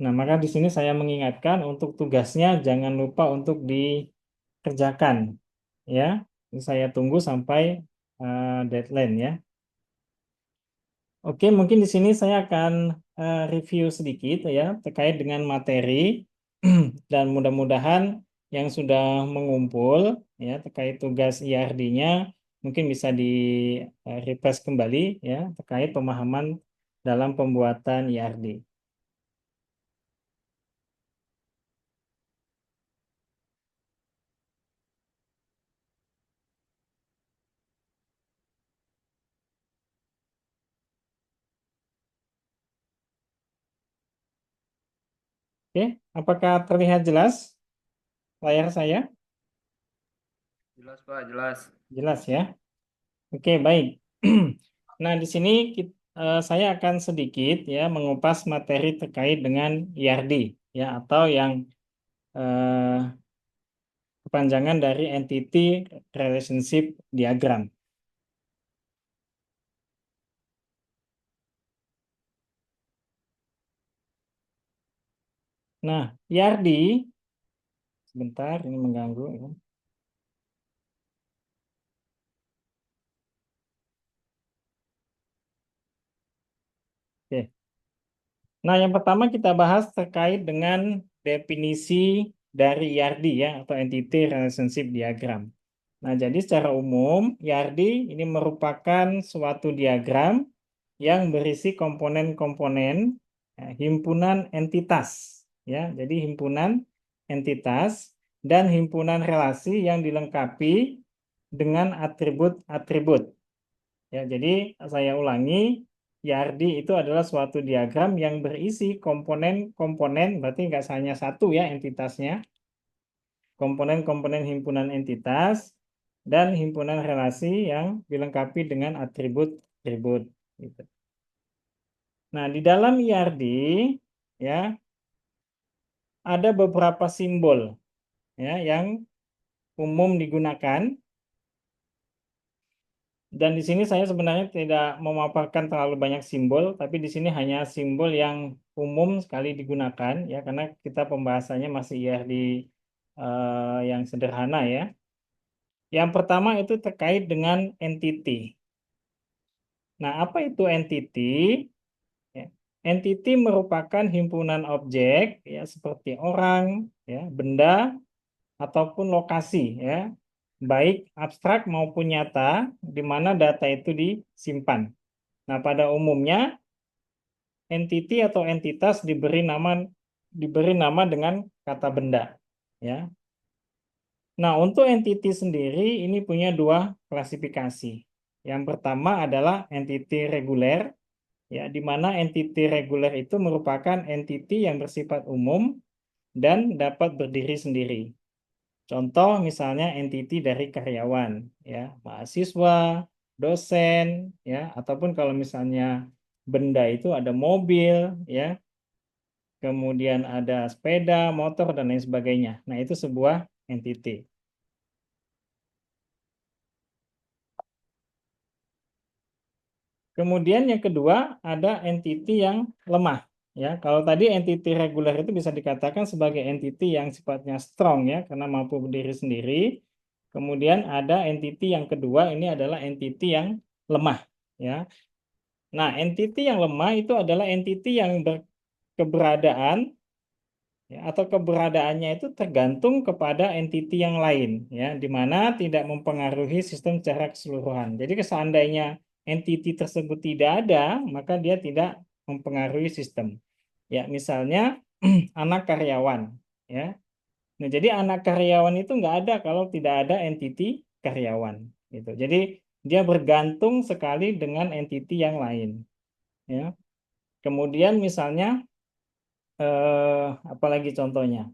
Nah, maka di sini saya mengingatkan untuk tugasnya jangan lupa untuk dikerjakan, ya. Saya tunggu sampai deadline ya. Oke, mungkin di sini saya akan review sedikit ya terkait dengan materi dan mudah-mudahan yang sudah mengumpul ya terkait tugas IRD-nya mungkin bisa di refresh kembali ya terkait pemahaman dalam pembuatan IRD. Oke, apakah terlihat jelas layar saya? Jelas Pak, jelas. Jelas ya. Oke, baik. Nah, di sini saya akan sedikit ya mengupas materi terkait dengan IRD ya atau yang eh, kepanjangan dari Entity Relationship Diagram. Nah, IRD sebentar ini mengganggu ya. Oke. Nah, yang pertama kita bahas terkait dengan definisi dari IRD ya atau Entity Relationship Diagram. Nah, jadi secara umum IRD ini merupakan suatu diagram yang berisi komponen-komponen himpunan entitas ya. Jadi himpunan entitas dan himpunan relasi yang dilengkapi dengan atribut-atribut. Ya, jadi saya ulangi, IRD itu adalah suatu diagram yang berisi komponen-komponen, berarti nggak hanya satu ya entitasnya, komponen-komponen himpunan entitas dan himpunan relasi yang dilengkapi dengan atribut-atribut. Gitu. Nah, di dalam IRD ya ada beberapa simbol ya yang umum digunakan. Dan di sini saya sebenarnya tidak memaparkan terlalu banyak simbol, tapi di sini hanya simbol yang umum sekali digunakan ya karena kita pembahasannya masih IRD yang sederhana ya. Yang pertama itu terkait dengan entity. Nah, apa itu entity? Ya. Entity merupakan himpunan objek ya seperti orang, ya, benda ataupun lokasi ya, baik abstrak maupun nyata di mana data itu disimpan. Nah, pada umumnya entity atau entitas diberi nama dengan kata benda ya. Nah, untuk entity sendiri ini punya dua klasifikasi. Yang pertama adalah entity reguler ya, di mana entity reguler itu merupakan entity yang bersifat umum dan dapat berdiri sendiri. Contoh misalnya entity dari karyawan ya, mahasiswa, dosen ya, ataupun kalau misalnya benda itu ada mobil ya, kemudian ada sepeda, motor dan lain sebagainya. Nah, itu sebuah entity. Kemudian yang kedua ada entity yang lemah. Ya, kalau tadi entity reguler itu bisa dikatakan sebagai entity yang sifatnya strong ya, karena mampu berdiri sendiri. Kemudian ada entity yang kedua ini adalah entity yang lemah ya. Nah, entity yang lemah itu adalah entity yang berkeberadaan ya, atau keberadaannya itu tergantung kepada entity yang lain ya, di mana tidak mempengaruhi sistem secara keseluruhan. Jadi seandainya entity tersebut tidak ada, maka dia tidak mempengaruhi sistem. Ya, misalnya anak karyawan ya. Nah, jadi anak karyawan itu nggak ada kalau tidak ada entity karyawan gitu. Jadi dia bergantung sekali dengan entity yang lain ya. Kemudian misalnya apalagi contohnya?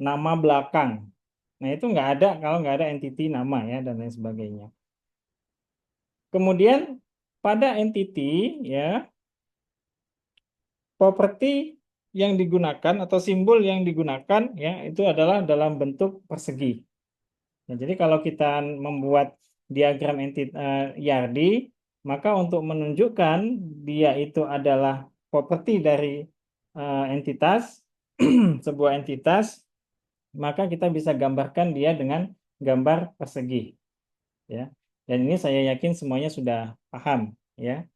Nama belakang. Nah, itu nggak ada kalau nggak ada entity nama ya dan lain sebagainya. Kemudian pada entity ya, properti yang digunakan atau simbol yang digunakan ya itu adalah dalam bentuk persegi. Nah, jadi kalau kita membuat diagram entity IRD, maka untuk menunjukkan dia itu adalah properti dari entitas, sebuah entitas, maka kita bisa gambarkan dia dengan gambar persegi, ya. Dan ini saya yakin semuanya sudah paham, ya.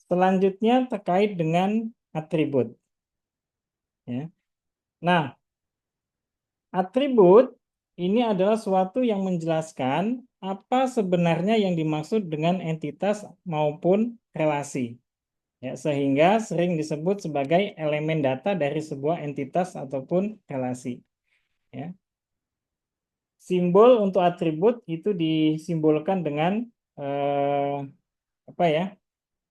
Selanjutnya terkait dengan atribut, ya. Nah, atribut ini adalah suatu yang menjelaskan apa sebenarnya yang dimaksud dengan entitas maupun relasi. Ya, sehingga sering disebut sebagai elemen data dari sebuah entitas ataupun relasi. Ya. Simbol untuk atribut itu disimbolkan dengan apa ya,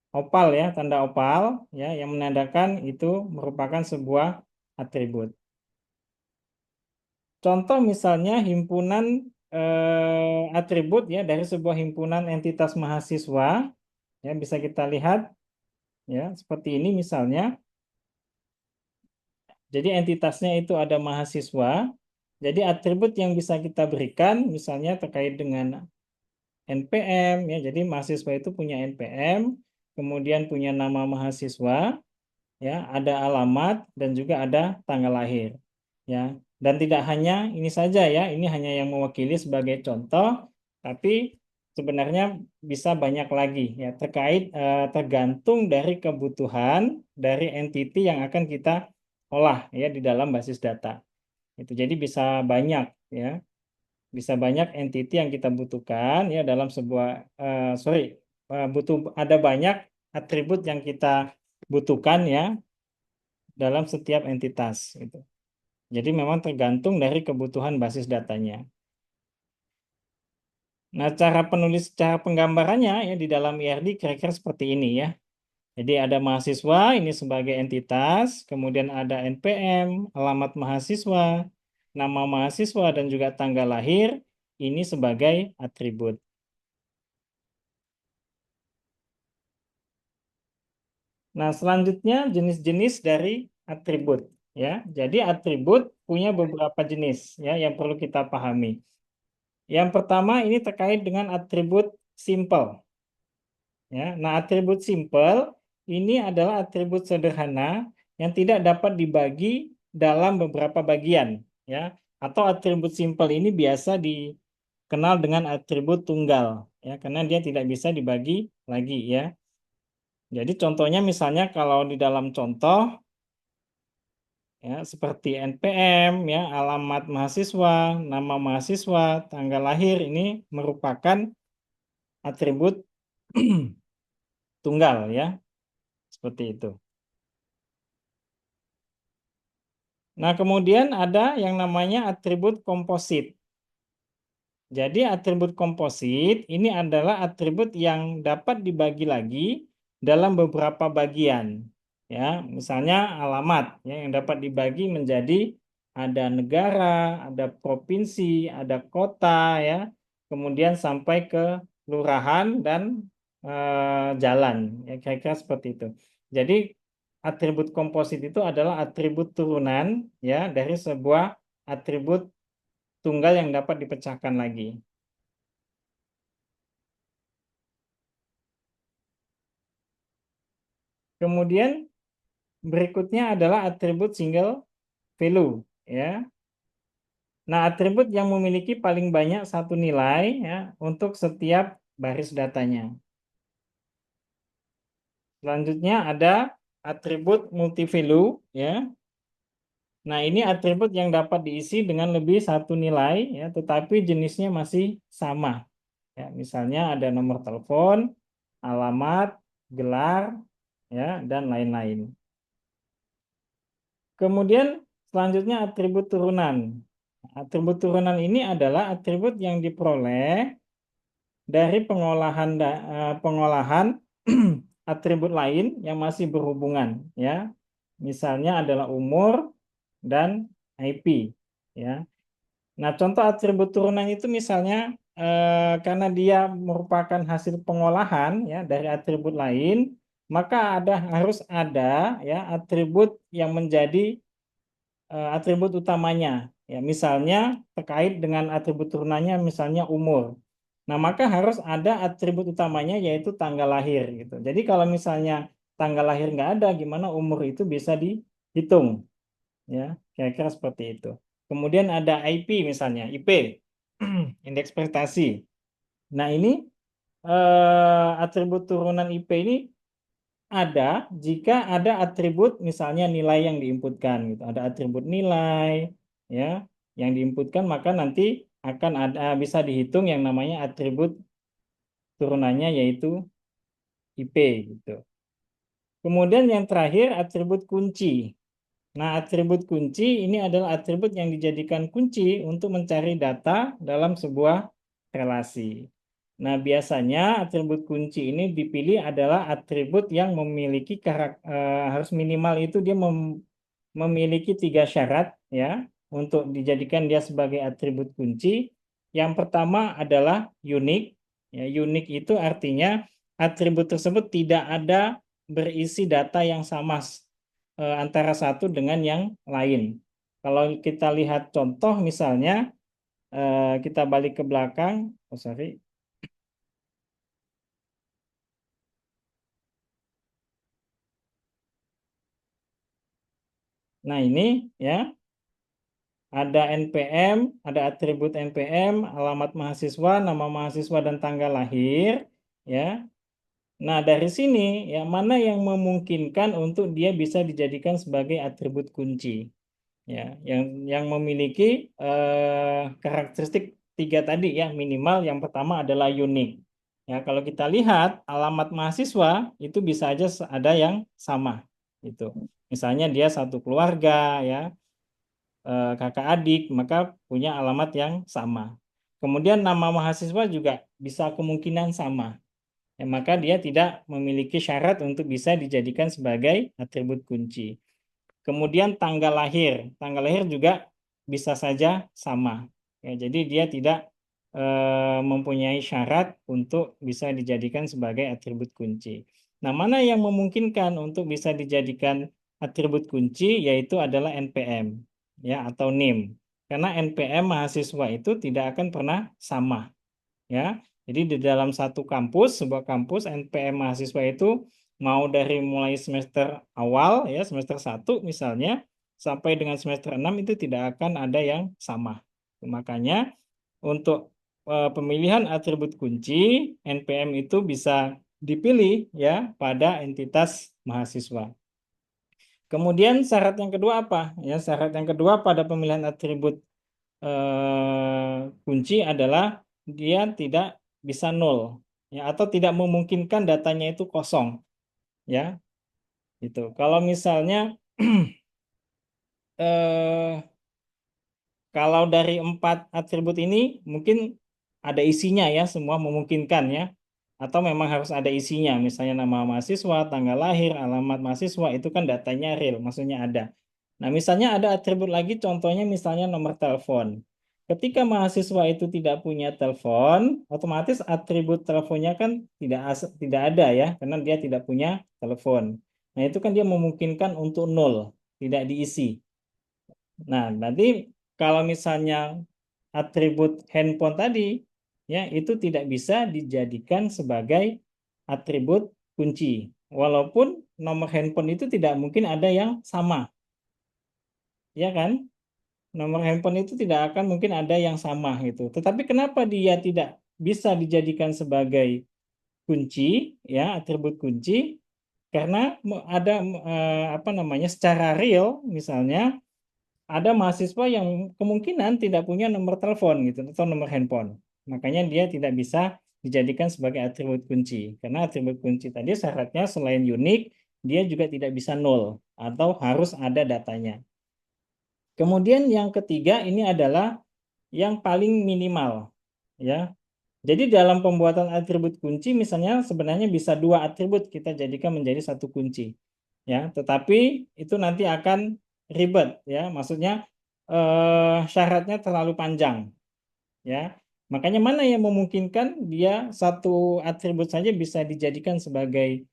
opal ya, tanda opal ya, yang menandakan itu merupakan sebuah atribut. Contoh misalnya himpunan atribut ya dari sebuah himpunan entitas mahasiswa ya, bisa kita lihat ya seperti ini misalnya. Jadi entitasnya itu ada mahasiswa. Jadi atribut yang bisa kita berikan misalnya terkait dengan NPM ya. Jadi mahasiswa itu punya NPM, kemudian punya nama mahasiswa, ya, ada alamat dan juga ada tanggal lahir. Ya. Dan tidak hanya ini saja ya, ini hanya yang mewakili sebagai contoh, tapi sebenarnya bisa banyak lagi ya tergantung dari kebutuhan dari entity yang akan kita olah ya di dalam basis data. Itu jadi bisa banyak ya, bisa banyak entity yang kita butuhkan ya dalam sebuah butuh ada banyak atribut yang kita butuhkan ya dalam setiap entitas gitu. Jadi memang tergantung dari kebutuhan basis datanya. Nah, cara penggambarannya ya di dalam IRD kira-kira seperti ini ya. Jadi ada mahasiswa ini sebagai entitas, kemudian ada NPM, alamat mahasiswa, nama mahasiswa dan juga tanggal lahir ini sebagai atribut. Nah, selanjutnya jenis-jenis dari atribut ya. Jadi atribut punya beberapa jenis ya yang perlu kita pahami. Yang pertama ini terkait dengan atribut simple. Ya, nah atribut simple ini adalah atribut sederhana yang tidak dapat dibagi dalam beberapa bagian, ya. Atau atribut simple ini biasa dikenal dengan atribut tunggal, ya, karena dia tidak bisa dibagi lagi, ya. Jadi contohnya misalnya kalau di dalam contoh, ya, seperti NPM, ya, alamat mahasiswa, nama mahasiswa, tanggal lahir ini merupakan atribut tunggal, ya, seperti itu. Nah, kemudian ada yang namanya atribut komposit. Jadi atribut komposit ini adalah atribut yang dapat dibagi lagi dalam beberapa bagian. Ya, misalnya alamat ya, yang dapat dibagi menjadi ada negara, ada provinsi, ada kota ya, kemudian sampai ke kelurahan dan jalan. Ya, kira-kira seperti itu. Jadi atribut komposit itu adalah atribut turunan ya dari sebuah atribut tunggal yang dapat dipecahkan lagi. Kemudian berikutnya adalah atribut single value ya. Nah, atribut yang memiliki paling banyak satu nilai ya untuk setiap baris datanya. Selanjutnya ada atribut multi value ya. Nah, ini atribut yang dapat diisi dengan lebih satu nilai ya, tetapi jenisnya masih sama. Ya, misalnya ada nomor telepon, alamat, gelar, ya, dan lain-lain. Kemudian selanjutnya atribut turunan. Atribut turunan ini adalah atribut yang diperoleh dari pengolahan atribut lain yang masih berhubungan, ya. Misalnya adalah umur dan IP, ya. Nah, contoh atribut turunan itu misalnya karena dia merupakan hasil pengolahan ya dari atribut lain, maka harus ada ya atribut yang menjadi atribut utamanya. Ya, misalnya terkait dengan atribut turunannya misalnya umur. Nah, maka harus ada atribut utamanya yaitu tanggal lahir gitu. Jadi kalau misalnya tanggal lahir nggak ada, gimana umur itu bisa dihitung? Ya, kira-kira seperti itu. Kemudian ada IP misalnya, IP, indeks prestasi. Nah, ini atribut turunan IP ini ada jika ada atribut misalnya nilai yang diinputkan gitu. Ada atribut nilai ya yang diinputkan, maka nanti akan ada bisa dihitung yang namanya atribut turunannya yaitu IP gitu. Kemudian yang terakhir atribut kunci. Nah, atribut kunci ini adalah atribut yang dijadikan kunci untuk mencari data dalam sebuah relasi. Nah, biasanya atribut kunci ini dipilih adalah atribut yang memiliki harus minimal itu dia memiliki 3 syarat ya untuk dijadikan dia sebagai atribut kunci. Yang pertama adalah unik. Ya, unik itu artinya atribut tersebut tidak ada berisi data yang sama antara satu dengan yang lain. Kalau kita lihat contoh misalnya kita balik ke belakang, oh sorry. Nah ini ya ada NPM, ada atribut NPM, alamat mahasiswa, nama mahasiswa dan tanggal lahir, ya. Nah dari sini ya mana yang memungkinkan untuk dia bisa dijadikan sebagai atribut kunci. Ya, yang memiliki karakteristik 3 tadi ya, minimal yang pertama adalah unik. Ya, kalau kita lihat alamat mahasiswa itu bisa aja ada yang sama gitu. Misalnya dia satu keluarga ya, kakak adik, maka punya alamat yang sama. Kemudian nama mahasiswa juga bisa kemungkinan sama. Ya, maka dia tidak memiliki syarat untuk bisa dijadikan sebagai atribut kunci. Kemudian tanggal lahir juga bisa saja sama. Ya, jadi dia tidak mempunyai syarat untuk bisa dijadikan sebagai atribut kunci. Nah, mana yang memungkinkan untuk bisa dijadikan atribut kunci yaitu adalah NPM ya atau NIM. Karena NPM mahasiswa itu tidak akan pernah sama ya. Jadi di dalam satu kampus, sebuah kampus NPM mahasiswa itu mau dari mulai semester awal ya, semester 1 misalnya sampai dengan semester 6 itu tidak akan ada yang sama. Makanya untuk pemilihan atribut kunci NPM itu bisa dipilih ya pada entitas mahasiswa. Kemudian syarat yang kedua apa? Ya, syarat yang kedua pada pemilihan atribut kunci adalah dia tidak bisa nol ya atau tidak memungkinkan datanya itu kosong ya itu. Kalau misalnya eh, kalau dari 4 atribut ini mungkin ada isinya ya, semua memungkinkan ya. Atau memang harus ada isinya, misalnya nama mahasiswa, tanggal lahir, alamat mahasiswa, itu kan datanya real, maksudnya ada. Nah, misalnya ada atribut lagi, contohnya misalnya nomor telepon. Ketika mahasiswa itu tidak punya telepon, otomatis atribut teleponnya kan tidak ada ya, karena dia tidak punya telepon. Nah, itu kan dia memungkinkan untuk nol, tidak diisi. Nah, nanti kalau misalnya atribut handphone tadi, ya itu tidak bisa dijadikan sebagai atribut kunci. Walaupun nomor handphone itu tidak mungkin ada yang sama, ya kan? Nomor handphone itu tidak akan mungkin ada yang sama gitu. Tetapi kenapa dia tidak bisa dijadikan sebagai kunci, ya atribut kunci? Karena ada apa namanya secara real, misalnya ada mahasiswa yang kemungkinan tidak punya nomor telepon gitu atau nomor handphone. Makanya dia tidak bisa dijadikan sebagai atribut kunci. Karena atribut kunci tadi syaratnya selain unik, dia juga tidak bisa nol atau harus ada datanya. Kemudian yang ketiga ini adalah yang paling minimal ya. Jadi dalam pembuatan atribut kunci misalnya sebenarnya bisa 2 atribut kita jadikan menjadi satu kunci. Ya, tetapi itu nanti akan ribet ya, maksudnya syaratnya terlalu panjang ya. Makanya mana yang memungkinkan dia satu atribut saja bisa dijadikan sebagai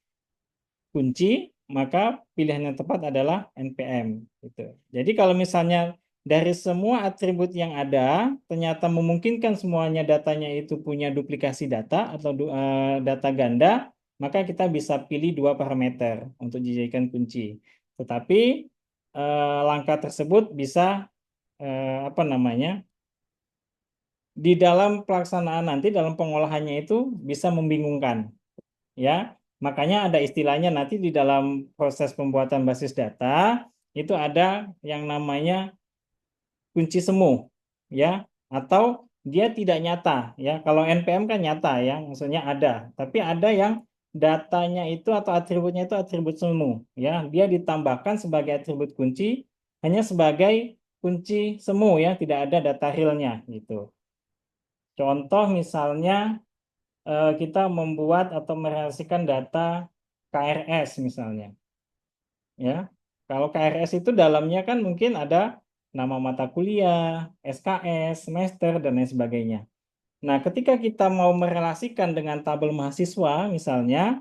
kunci, maka pilihan yang tepat adalah NPM gitu. Jadi kalau misalnya dari semua atribut yang ada, ternyata memungkinkan semuanya datanya itu punya duplikasi data atau data ganda, maka kita bisa pilih dua parameter untuk dijadikan kunci. Tetapi langkah tersebut bisa apa namanya, di dalam pelaksanaan nanti dalam pengolahannya itu bisa membingungkan, ya. Makanya ada istilahnya nanti di dalam proses pembuatan basis data itu ada yang namanya kunci semu, ya, atau dia tidak nyata, ya. Kalau NPM kan nyata, ya, maksudnya ada. Tapi ada yang datanya itu atau atributnya itu atribut semu, ya. Dia ditambahkan sebagai atribut kunci hanya sebagai kunci semu, ya, tidak ada data realnya gitu. Contoh misalnya kita membuat atau merelasikan data KRS misalnya, ya. Kalau KRS itu dalamnya kan mungkin ada nama mata kuliah, SKS, semester, dan lain sebagainya. Nah, ketika kita mau merelasikan dengan tabel mahasiswa misalnya,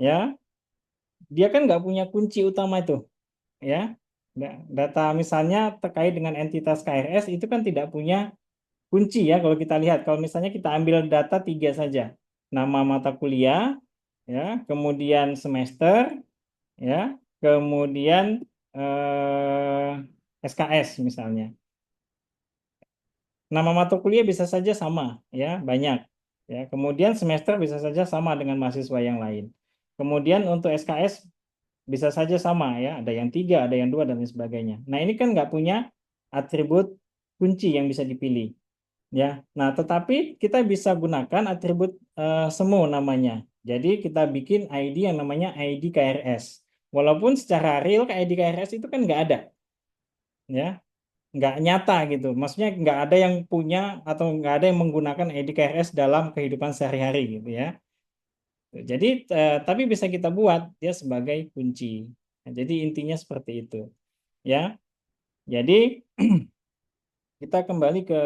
ya, dia kan nggak punya kunci utama itu, ya. Data misalnya terkait dengan entitas KRS itu kan tidak punya kunci, ya, kalau kita lihat. Kalau misalnya kita ambil data 3 saja, nama mata kuliah, ya, kemudian semester, ya, kemudian SKS misalnya. Nama mata kuliah bisa saja sama, ya, banyak, ya. Kemudian semester bisa saja sama dengan mahasiswa yang lain. Kemudian untuk SKS bisa saja sama, ya, ada yang 3, ada yang 2, dan lain sebagainya. Nah, ini kan nggak punya atribut kunci yang bisa dipilih, ya. Nah, tetapi kita bisa gunakan atribut semu namanya. Jadi kita bikin ID yang namanya ID KRS. Walaupun secara real ID KRS itu kan nggak ada, ya, nggak nyata gitu. Maksudnya nggak ada yang punya atau nggak ada yang menggunakan ID KRS dalam kehidupan sehari-hari gitu, ya. Jadi tapi bisa kita buat dia sebagai kunci. Nah, jadi intinya seperti itu, ya. Jadi kita kembali ke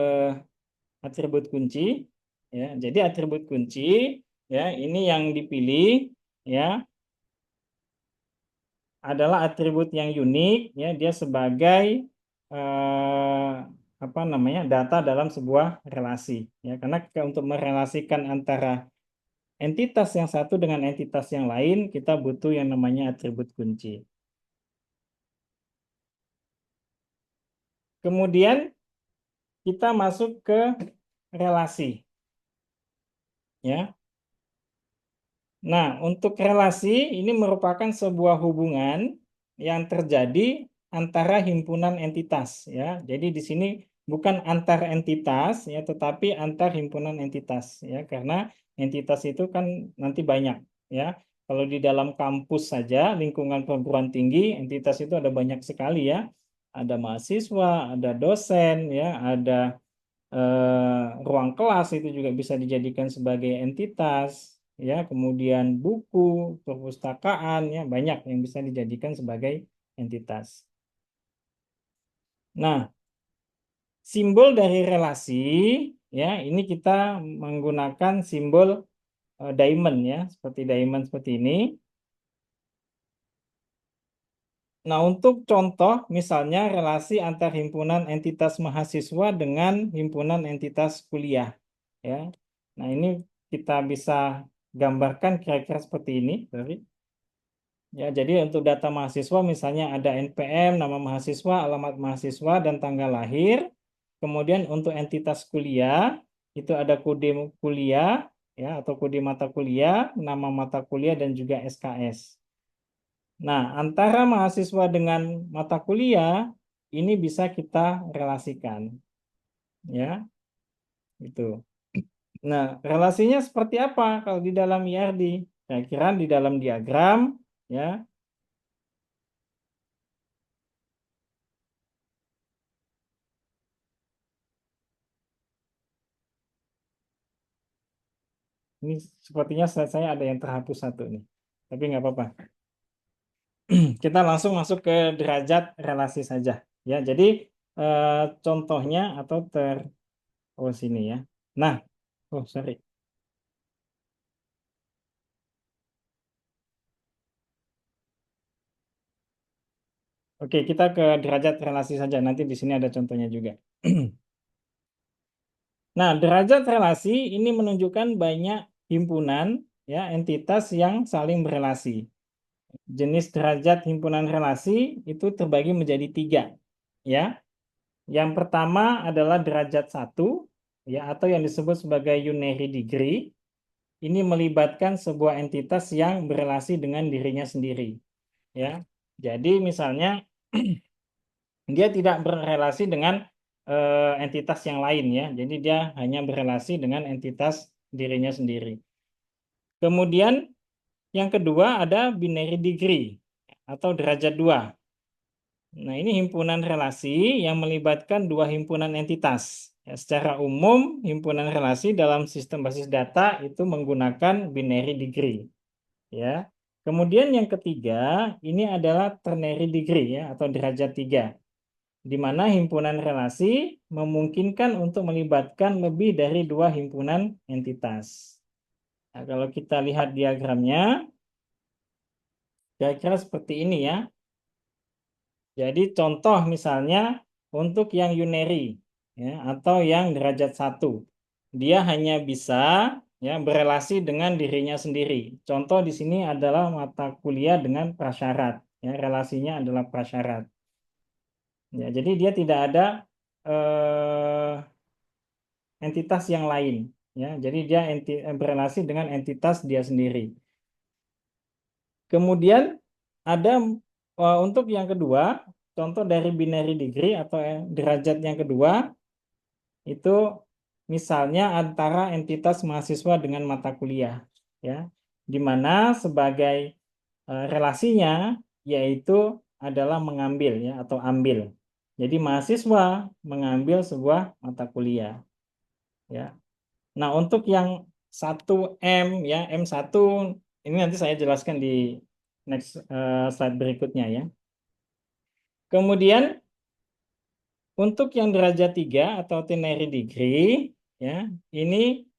atribut kunci, ya. Jadi atribut kunci, ya, ini yang dipilih, ya, adalah atribut yang unik, ya. Dia sebagai apa namanya, data dalam sebuah relasi, ya. Karena untuk merelasikan antara entitas yang satu dengan entitas yang lain kita butuh yang namanya atribut kunci. Kemudian kita masuk ke relasi, ya. Nah, untuk relasi ini merupakan sebuah hubungan yang terjadi antara himpunan entitas, ya. Jadi di sini bukan antar entitas, ya, tetapi antar himpunan entitas, ya. Karena entitas itu kan nanti banyak, ya. Kalau di dalam kampus saja lingkungan perguruan tinggi entitas itu ada banyak sekali, ya. Ada mahasiswa, ada dosen, ya, ada ruang kelas itu juga bisa dijadikan sebagai entitas, ya. Kemudian buku, perpustakaan, ya, banyak yang bisa dijadikan sebagai entitas. Nah, simbol dari relasi, ya, ini kita menggunakan simbol diamond, ya, seperti diamond seperti ini. Nah, untuk contoh misalnya relasi antar himpunan entitas mahasiswa dengan himpunan entitas kuliah, ya. Nah, ini kita bisa gambarkan kira-kira seperti ini, sorry. Ya, jadi untuk data mahasiswa misalnya ada NPM, nama mahasiswa, alamat mahasiswa, dan tanggal lahir. Kemudian untuk entitas kuliah itu ada kode kuliah, ya, atau kode mata kuliah, nama mata kuliah, dan juga SKS. Nah, antara mahasiswa dengan mata kuliah ini bisa kita relasikan, ya, itu. Nah, relasinya seperti apa kalau di dalam IRD? Saya kira di dalam diagram, ya. Ini sepertinya saya ada yang terhapus satu nih, tapi nggak apa-apa. Kita langsung masuk ke derajat relasi saja, ya. Jadi contohnya atau oh sini, ya. Nah, oh sorry. Oke, kita ke derajat relasi saja. Nanti di sini ada contohnya juga. Nah, derajat relasi ini menunjukkan banyak himpunan ya entitas yang saling berelasi. Jenis derajat himpunan relasi itu terbagi menjadi 3 ya. Yang pertama adalah derajat 1 ya atau yang disebut sebagai unary degree. Ini melibatkan sebuah entitas yang berelasi dengan dirinya sendiri ya. Jadi misalnya dia tidak berelasi dengan entitas yang lain ya. Jadi dia hanya berelasi dengan entitas dirinya sendiri. Kemudian yang kedua ada binary degree atau derajat 2. Nah, ini himpunan relasi yang melibatkan dua himpunan entitas. Ya, secara umum, himpunan relasi dalam sistem basis data itu menggunakan binary degree. Ya. Kemudian yang ketiga, ini adalah ternary degree ya atau derajat 3, di mana himpunan relasi memungkinkan untuk melibatkan lebih dari dua himpunan entitas. Nah, kalau kita lihat diagramnya, kira-kira seperti ini ya. Jadi contoh misalnya untuk yang unary ya, atau yang derajat 1, dia hanya bisa ya berelasi dengan dirinya sendiri. Contoh di sini adalah mata kuliah dengan prasyarat. Ya, relasinya adalah prasyarat. Ya, jadi dia tidak ada entitas yang lain. Ya, jadi dia berelasi dengan entitas dia sendiri. Kemudian ada untuk yang kedua, contoh dari binary degree atau derajat yang kedua itu misalnya antara entitas mahasiswa dengan mata kuliah ya, di mana sebagai relasinya yaitu adalah mengambil ya atau ambil. Jadi mahasiswa mengambil sebuah mata kuliah ya. Nah, untuk yang 1M ya, M1 ini nanti saya jelaskan di next slide berikutnya ya. Kemudian untuk yang derajat 3 atau ternary degree ya, ini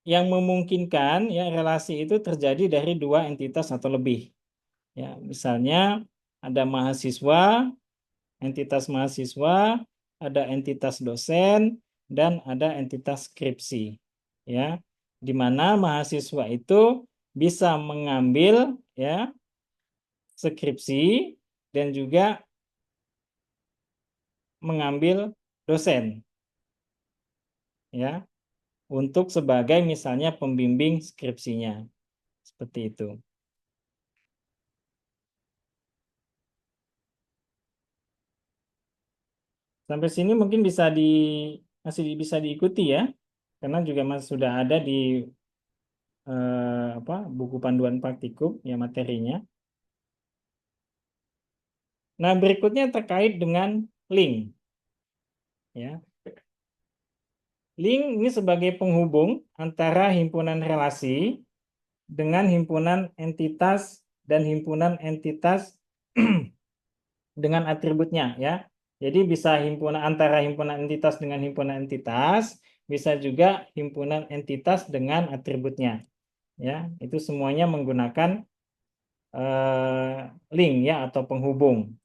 yang memungkinkan ya relasi itu terjadi dari dua entitas atau lebih. Ya, misalnya ada mahasiswa, entitas mahasiswa, ada entitas dosen dan ada entitas skripsi. Ya, di mana mahasiswa itu bisa mengambil ya skripsi dan juga mengambil dosen ya untuk sebagai misalnya pembimbing skripsinya. Seperti itu. Sampai sini mungkin masih bisa diikuti ya. Karena juga masih sudah ada di buku panduan praktikum ya materinya. Nah, berikutnya terkait dengan link ya. Link ini sebagai penghubung antara himpunan relasi dengan himpunan entitas dan himpunan entitas dengan atributnya ya. Jadi bisa antara himpunan entitas dengan himpunan entitas, bisa juga himpunan entitas dengan atributnya. Ya, itu semuanya menggunakan link ya atau penghubung.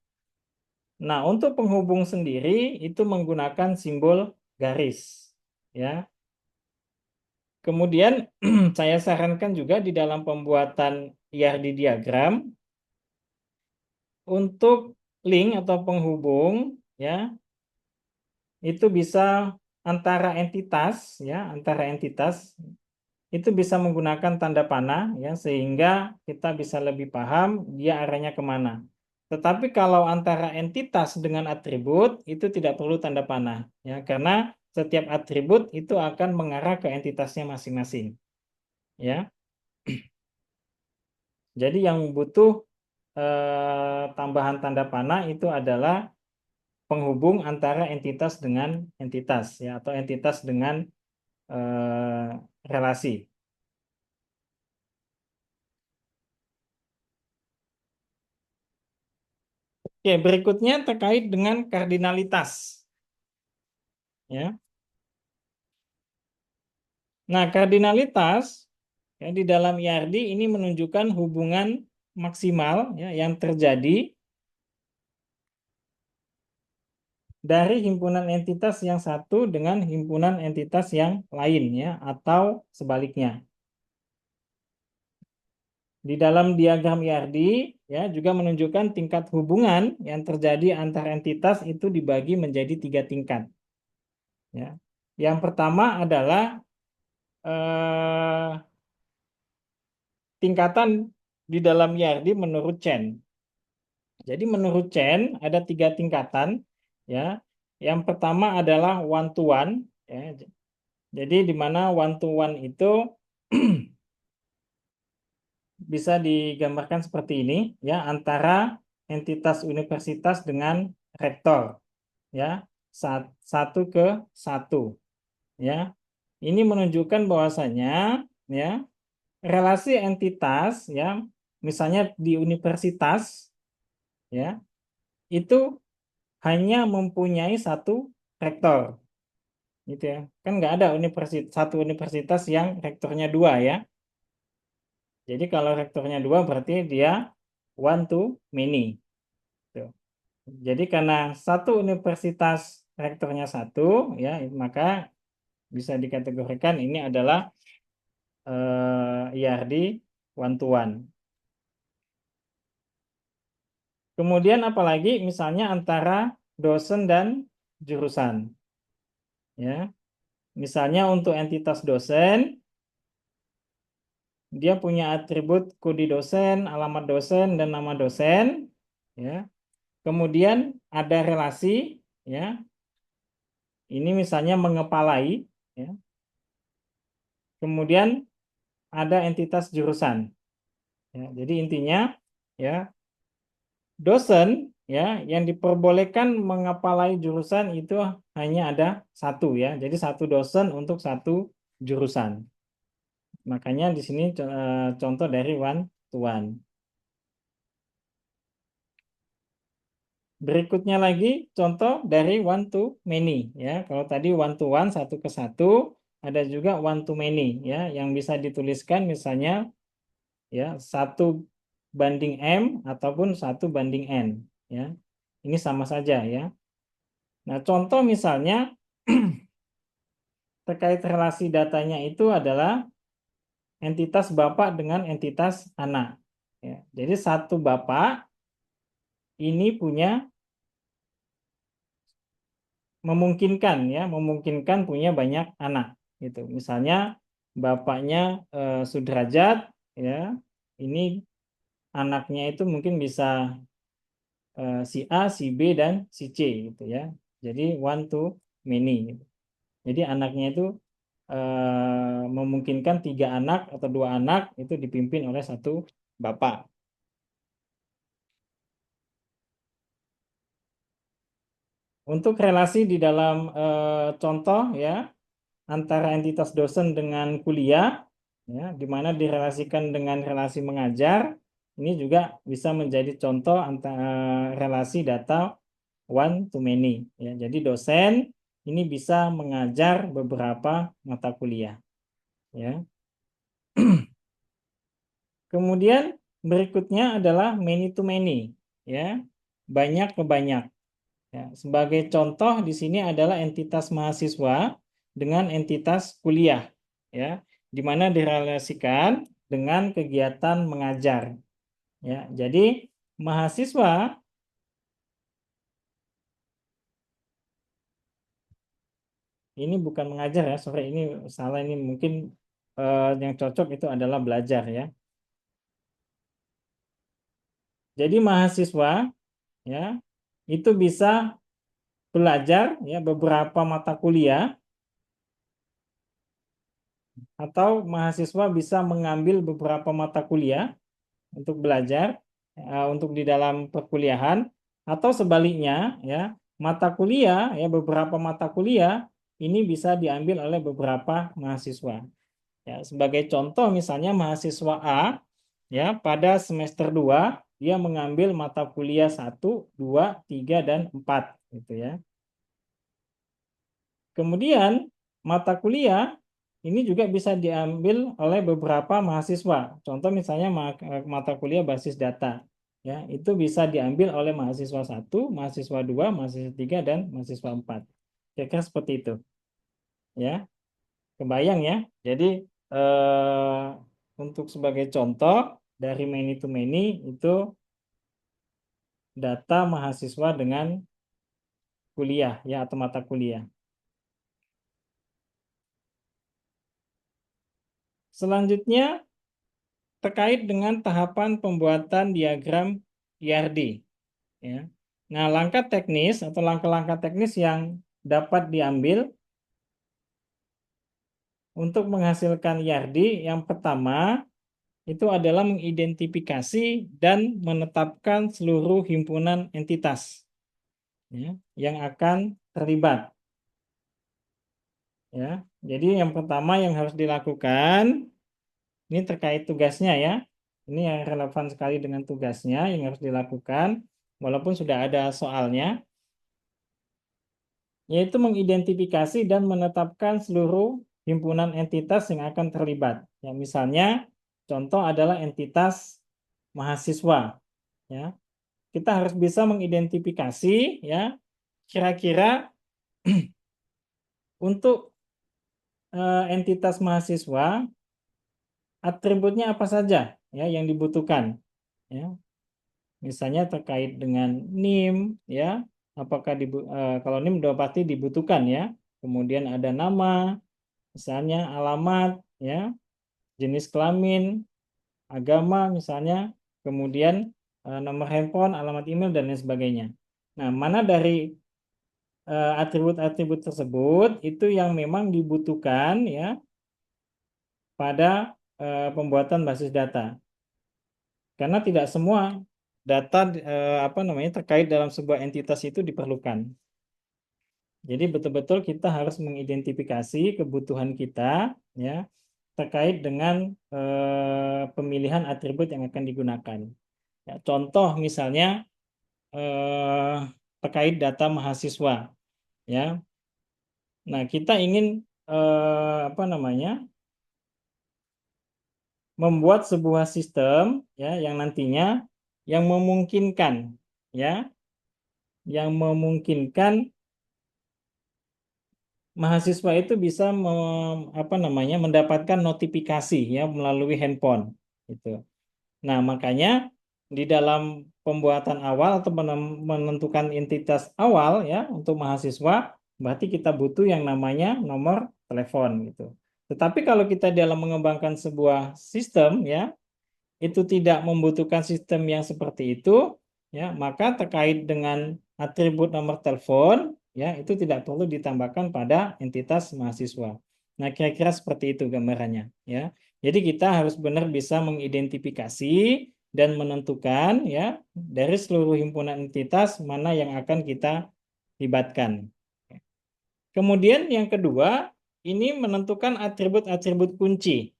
Nah, untuk penghubung sendiri itu menggunakan simbol garis ya. Kemudian saya sarankan juga di dalam pembuatan IRD diagram untuk link atau penghubung ya itu bisa antara entitas itu bisa menggunakan tanda panah ya sehingga kita bisa lebih paham dia arahnya kemana. Tetapi kalau antara entitas dengan atribut itu tidak perlu tanda panah ya karena setiap atribut itu akan mengarah ke entitasnya masing-masing ya. Jadi yang butuh tambahan tanda panah itu adalah penghubung antara entitas dengan entitas ya atau entitas dengan relasi. Oke, berikutnya terkait dengan kardinalitas. Ya. Nah, kardinalitas ya, di dalam IRD ini menunjukkan hubungan maksimal ya, yang terjadi dari himpunan entitas yang satu dengan himpunan entitas yang lain ya, atau sebaliknya. Di dalam diagram IRD ya juga menunjukkan tingkat hubungan yang terjadi antar entitas itu dibagi menjadi 3 tingkat. Ya. Yang pertama adalah tingkatan di dalam IRD menurut Chen. Jadi menurut Chen ada 3 tingkatan ya. Yang pertama adalah one to one ya. Jadi di mana one to one itu bisa digambarkan seperti ini ya, antara entitas universitas dengan rektor ya, satu ke satu ya. Ini menunjukkan bahwasanya ya relasi entitas ya, misalnya di universitas ya, itu hanya mempunyai satu rektor gitu ya. Kan nggak ada satu universitas yang rektornya dua ya. Jadi kalau rektornya dua berarti dia one to many. Tuh. Jadi karena satu universitas rektornya satu ya, maka bisa dikategorikan ini adalah IRD one to one. Kemudian apalagi misalnya antara dosen dan jurusan. Ya. Misalnya untuk entitas dosen, dia punya atribut kode dosen, alamat dosen, dan nama dosen. Ya. Kemudian ada relasi, ya. Ini misalnya mengepalai, ya. Kemudian ada entitas jurusan. Ya, jadi intinya, ya, dosen, ya, yang diperbolehkan mengepalai jurusan itu hanya ada satu, ya. Jadi satu dosen untuk satu jurusan. Makanya di sini contoh dari one to one. Berikutnya lagi contoh dari one to many ya. Kalau tadi one to one satu ke satu, ada juga one to many ya yang bisa dituliskan misalnya ya 1:m ataupun 1:n ya. Ini sama saja ya. Nah, contoh misalnya terkait relasi datanya itu adalah entitas bapak dengan entitas anak ya. Jadi satu bapak ini memungkinkan punya banyak anak gitu. Misalnya bapaknya Sudrajat ya, ini anaknya itu mungkin bisa si A, si B dan si C gitu ya. Jadi one to many gitu. Jadi anaknya itu memungkinkan 3 anak atau 2 anak itu dipimpin oleh satu bapak. Untuk relasi di dalam contoh ya antara entitas dosen dengan kuliah, ya, di mana direlasikan dengan relasi mengajar, ini juga bisa menjadi contoh antara relasi data one to many. Ya. Jadi dosen ini bisa mengajar beberapa mata kuliah. Ya. Kemudian berikutnya adalah many to many, ya, banyak ke banyak. Ya, sebagai contoh di sini adalah entitas mahasiswa dengan entitas kuliah, ya, di mana direlasikan dengan kegiatan mengajar. Ya, jadi mahasiswa ini bukan mengajar ya, sorry ini salah ini mungkin yang cocok itu adalah belajar ya. Jadi mahasiswa ya itu bisa belajar ya beberapa mata kuliah atau mahasiswa bisa mengambil beberapa mata kuliah untuk belajar untuk di dalam perkuliahan atau sebaliknya ya mata kuliah ya beberapa mata kuliah ini bisa diambil oleh beberapa mahasiswa. Ya, sebagai contoh misalnya mahasiswa A ya pada semester 2 dia mengambil mata kuliah 1, 2, 3 dan 4 gitu ya. Kemudian mata kuliah ini juga bisa diambil oleh beberapa mahasiswa. Contoh misalnya mata kuliah basis data. ya itu bisa diambil oleh mahasiswa 1, mahasiswa 2, mahasiswa 3, dan mahasiswa 4. Kira-kira seperti itu. Ya, kebayang ya. Jadi untuk sebagai contoh dari many to many itu data mahasiswa dengan kuliah ya atau mata kuliah. Selanjutnya terkait dengan tahapan pembuatan diagram IRD. Ya. Nah, langkah teknis atau langkah-langkah teknis yang dapat diambil untuk menghasilkan IRD, yang pertama itu adalah mengidentifikasi dan menetapkan seluruh himpunan entitas ya, yang akan terlibat. Ya, jadi yang pertama yang harus dilakukan ini terkait tugasnya ya. Ini yang relevan sekali dengan tugasnya yang harus dilakukan, walaupun sudah ada soalnya, yaitu mengidentifikasi dan menetapkan seluruh himpunan entitas yang akan terlibat. Ya, misalnya contoh adalah entitas mahasiswa. Ya, kita harus bisa mengidentifikasi ya kira-kira untuk entitas mahasiswa atributnya apa saja ya yang dibutuhkan. Ya, misalnya terkait dengan NIM ya, apakah kalau NIM sudah pasti dibutuhkan ya. Kemudian ada nama, misalnya alamat ya, jenis kelamin, agama misalnya, kemudian nomor handphone, alamat email dan lain sebagainya. Nah, mana dari atribut-atribut tersebut itu yang memang dibutuhkan ya pada pembuatan basis data. Karena tidak semua data terkait dalam sebuah entitas itu diperlukan. Jadi betul-betul kita harus mengidentifikasi kebutuhan kita ya terkait dengan pemilihan atribut yang akan digunakan. Ya, contoh misalnya terkait data mahasiswa ya. Nah, kita ingin membuat sebuah sistem ya yang nantinya yang memungkinkan ya yang memungkinkan mahasiswa itu bisa mendapatkan notifikasi ya melalui handphone gitu. Nah, makanya di dalam pembuatan awal atau menentukan entitas awal ya untuk mahasiswa, berarti kita butuh yang namanya nomor telepon gitu. Tetapi kalau kita dalam mengembangkan sebuah sistem ya, itu tidak membutuhkan sistem yang seperti itu, ya, maka terkait dengan atribut nomor telepon, ya, itu tidak perlu ditambahkan pada entitas mahasiswa. Nah, kira-kira seperti itu gambarannya, ya. Jadi kita harus benar bisa mengidentifikasi dan menentukan, ya, dari seluruh himpunan entitas mana yang akan kita libatkan. Kemudian yang kedua, ini menentukan atribut-atribut kunci.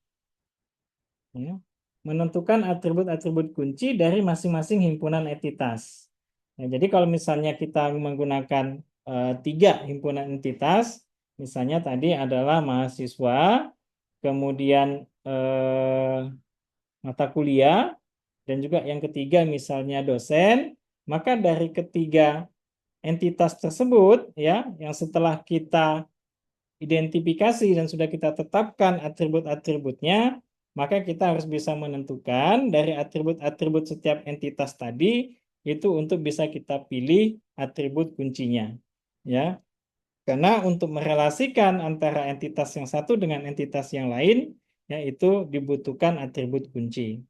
Ya, menentukan atribut-atribut kunci dari masing-masing himpunan entitas. Nah, jadi kalau misalnya kita menggunakan 3 himpunan entitas, misalnya tadi adalah mahasiswa, kemudian mata kuliah, dan juga yang ketiga misalnya dosen, maka dari ketiga entitas tersebut ya, yang setelah kita identifikasi dan sudah kita tetapkan atribut-atributnya, maka kita harus bisa menentukan dari atribut-atribut setiap entitas tadi itu untuk bisa kita pilih atribut kuncinya. Ya. Karena untuk merelasikan antara entitas yang satu dengan entitas yang lain, ya itu dibutuhkan atribut kunci.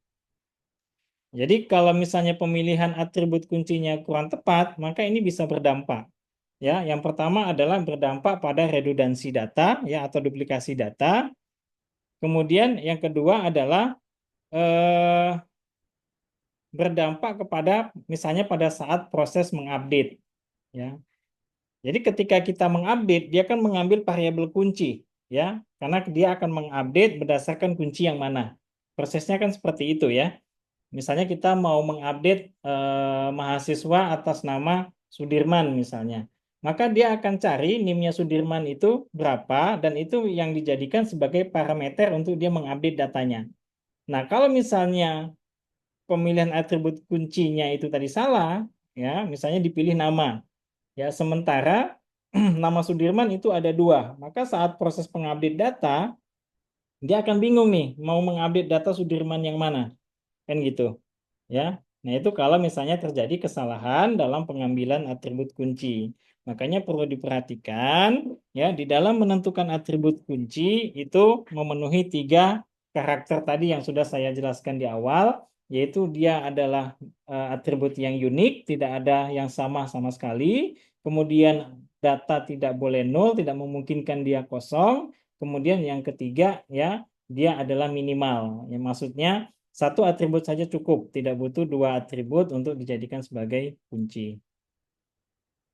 Jadi kalau misalnya pemilihan atribut kuncinya kurang tepat, maka ini bisa berdampak. Ya, yang pertama adalah berdampak pada redundansi data ya atau duplikasi data. Kemudian yang kedua adalah berdampak kepada misalnya pada saat proses mengupdate ya. Jadi ketika kita mengupdate, dia akan mengambil variabel kunci ya, karena dia akan mengupdate berdasarkan kunci yang mana. Prosesnya kan seperti itu ya. Misalnya kita mau mengupdate mahasiswa atas nama Sudirman misalnya. Maka dia akan cari NIM-nya Sudirman itu berapa dan itu yang dijadikan sebagai parameter untuk dia mengupdate datanya. Nah, kalau misalnya pemilihan atribut kuncinya itu tadi salah, ya, misalnya dipilih nama, ya, sementara nama Sudirman itu ada 2, maka saat proses pengupdate data, dia akan bingung nih, mau mengupdate data Sudirman yang mana, kan gitu, ya. Nah, itu kalau misalnya terjadi kesalahan dalam pengambilan atribut kunci. Makanya perlu diperhatikan, ya, di dalam menentukan atribut kunci itu memenuhi 3 karakter tadi yang sudah saya jelaskan di awal, yaitu dia adalah atribut yang unik, tidak ada yang sama sama sekali, kemudian data tidak boleh nol, tidak memungkinkan dia kosong, kemudian yang ketiga, ya, dia adalah minimal. Ya, maksudnya 1 atribut saja cukup, tidak butuh 2 atribut untuk dijadikan sebagai kunci.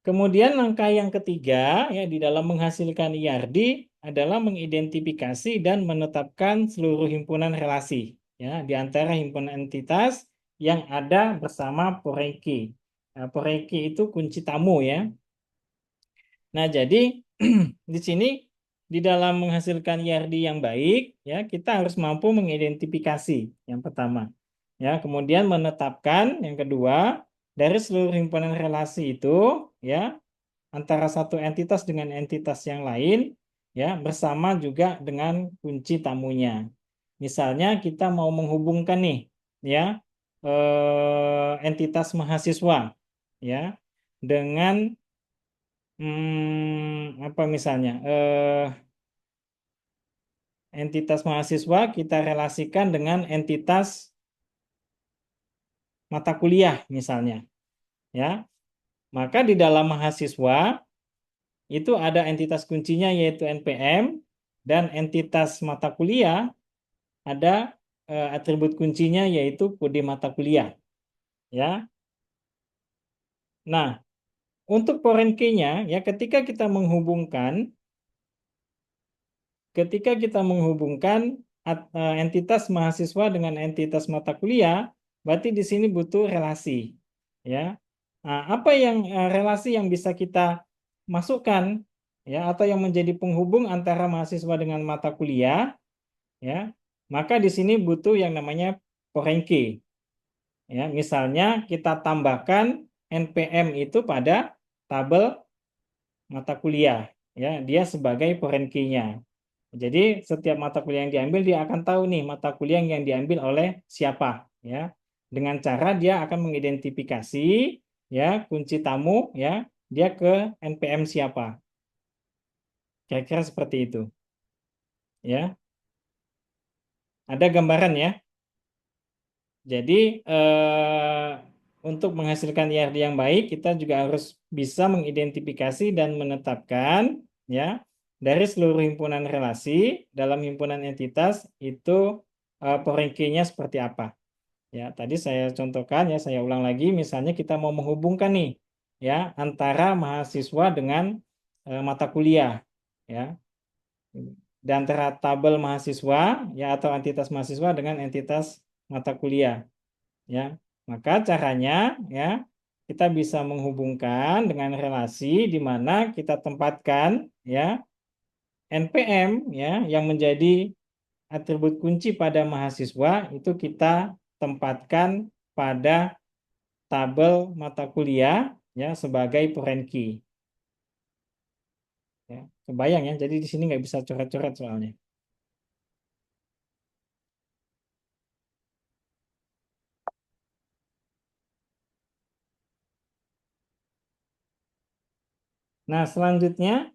Kemudian langkah yang ketiga, ya, di dalam menghasilkan IRD adalah mengidentifikasi dan menetapkan seluruh himpunan relasi, ya, di antara himpunan entitas yang ada bersama Porengki. Nah, Porengki itu kunci tamu, ya. Nah, jadi di sini di dalam menghasilkan IRD yang baik, ya, kita harus mampu mengidentifikasi yang pertama, ya, kemudian menetapkan yang kedua dari seluruh himpunan relasi itu, ya, antara satu entitas dengan entitas yang lain, ya, bersama juga dengan kunci tamunya. Misalnya kita mau menghubungkan nih, ya, entitas mahasiswa, ya, dengan apa misalnya entitas mahasiswa kita relasikan dengan entitas mata kuliah misalnya, ya. Maka di dalam mahasiswa itu ada entitas kuncinya yaitu NPM, dan entitas mata kuliah ada atribut kuncinya yaitu kode mata kuliah, ya. Nah, untuk foreign key-nya, ya, ketika kita menghubungkan entitas mahasiswa dengan entitas mata kuliah, berarti di sini butuh relasi, ya. Nah, apa yang relasi yang bisa kita masukkan, ya, atau yang menjadi penghubung antara mahasiswa dengan mata kuliah, ya? Maka di sini butuh yang namanya foreign key, ya. Misalnya kita tambahkan NPM itu pada tabel mata kuliah, ya, dia sebagai foreign key-nya. Jadi setiap mata kuliah yang diambil dia akan tahu nih mata kuliah yang diambil oleh siapa, ya. Dengan cara dia akan mengidentifikasi, ya, kunci tamu, ya, dia ke NPM siapa. Kira-kira seperti itu, ya. Ada gambaran ya. Jadi untuk menghasilkan IRD yang baik kita juga harus bisa mengidentifikasi dan menetapkan, ya, dari seluruh himpunan relasi dalam himpunan entitas itu foreign key-nya seperti apa. Ya, tadi saya contohkan, ya, saya ulang lagi, misalnya kita mau menghubungkan nih, ya, antara mahasiswa dengan mata kuliah, ya. Di antara tabel mahasiswa, ya, atau entitas mahasiswa dengan entitas mata kuliah, ya. Maka caranya, ya, kita bisa menghubungkan dengan relasi di mana kita tempatkan, ya, NPM, ya, yang menjadi atribut kunci pada mahasiswa itu kita tempatkan pada tabel mata kuliah, ya, sebagai foreign key. Ya, kebayang ya, jadi di sini nggak bisa coret-coret soalnya. Nah, selanjutnya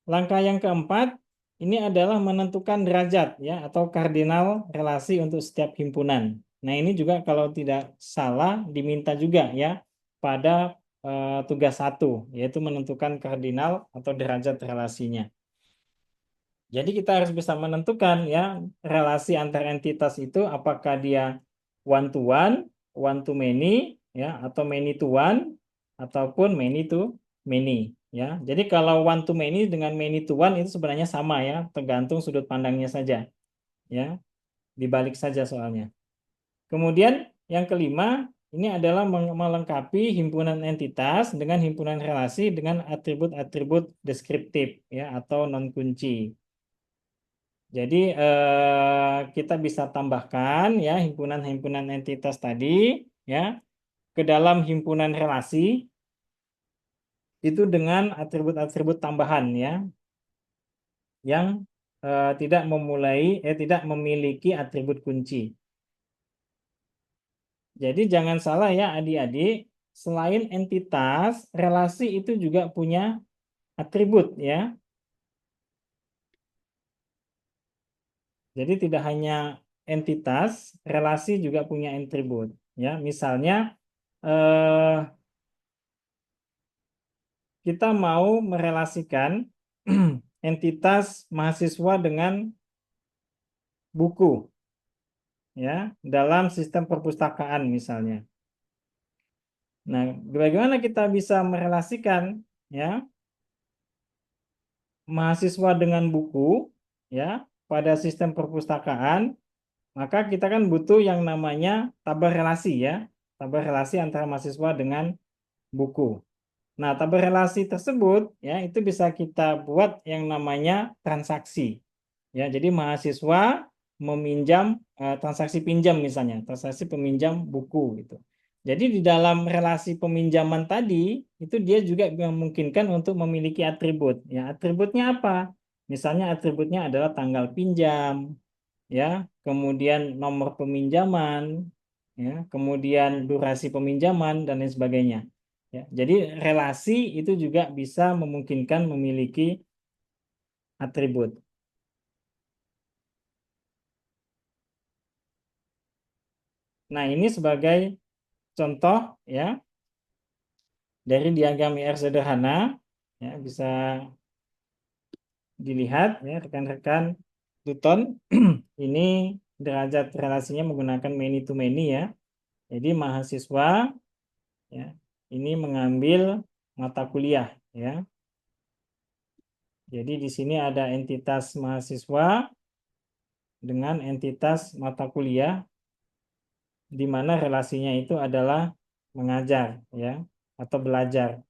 langkah yang keempat ini adalah menentukan derajat, ya, atau kardinal relasi untuk setiap himpunan. Nah, ini juga kalau tidak salah diminta juga, ya, pada tugas 1, yaitu menentukan kardinal atau derajat relasinya. Jadi kita harus bisa menentukan, ya, relasi antar entitas itu apakah dia one to many, ya, atau many to one, ataupun many to many, ya. Jadi kalau one to many dengan many to one itu sebenarnya sama, ya, tergantung sudut pandangnya saja, ya. Dibalik saja soalnya. Kemudian yang kelima ini adalah melengkapi himpunan entitas dengan himpunan relasi dengan atribut-atribut deskriptif, ya, atau non kunci. Jadi kita bisa tambahkan ya himpunan-himpunan entitas tadi ya ke dalam himpunan relasi itu dengan atribut-atribut tambahan ya yang tidak memiliki atribut kunci. Jadi jangan salah ya adik-adik, selain entitas, relasi itu juga punya atribut ya. Jadi tidak hanya entitas, relasi juga punya atribut ya. Misalnya eh, kita mau merelasikan entitas mahasiswa dengan buku ya dalam sistem perpustakaan misalnya. Nah, bagaimana kita bisa merelasikan ya mahasiswa dengan buku ya pada sistem perpustakaan, maka kita kan butuh yang namanya tabel relasi ya, tabel relasi antara mahasiswa dengan buku. Nah, tabel relasi tersebut ya itu bisa kita buat yang namanya transaksi. Ya, jadi mahasiswa meminjam transaksi pinjam misalnya, transaksi peminjam buku gitu. Jadi di dalam relasi peminjaman tadi itu dia juga memungkinkan untuk memiliki atribut. Ya, atributnya apa? Misalnya atributnya adalah tanggal pinjam, ya, kemudian nomor peminjaman, ya, kemudian durasi peminjaman dan lain sebagainya. Ya, jadi relasi itu juga bisa memungkinkan memiliki atribut. Nah, ini sebagai contoh ya dari diagram IR sederhana ya bisa dilihat ya rekan-rekan Newton ini derajat relasinya menggunakan many to many ya. Jadi mahasiswa ya ini mengambil mata kuliah ya. Jadi di sini ada entitas mahasiswa dengan entitas mata kuliah di mana relasinya itu adalah mengajar ya atau belajar.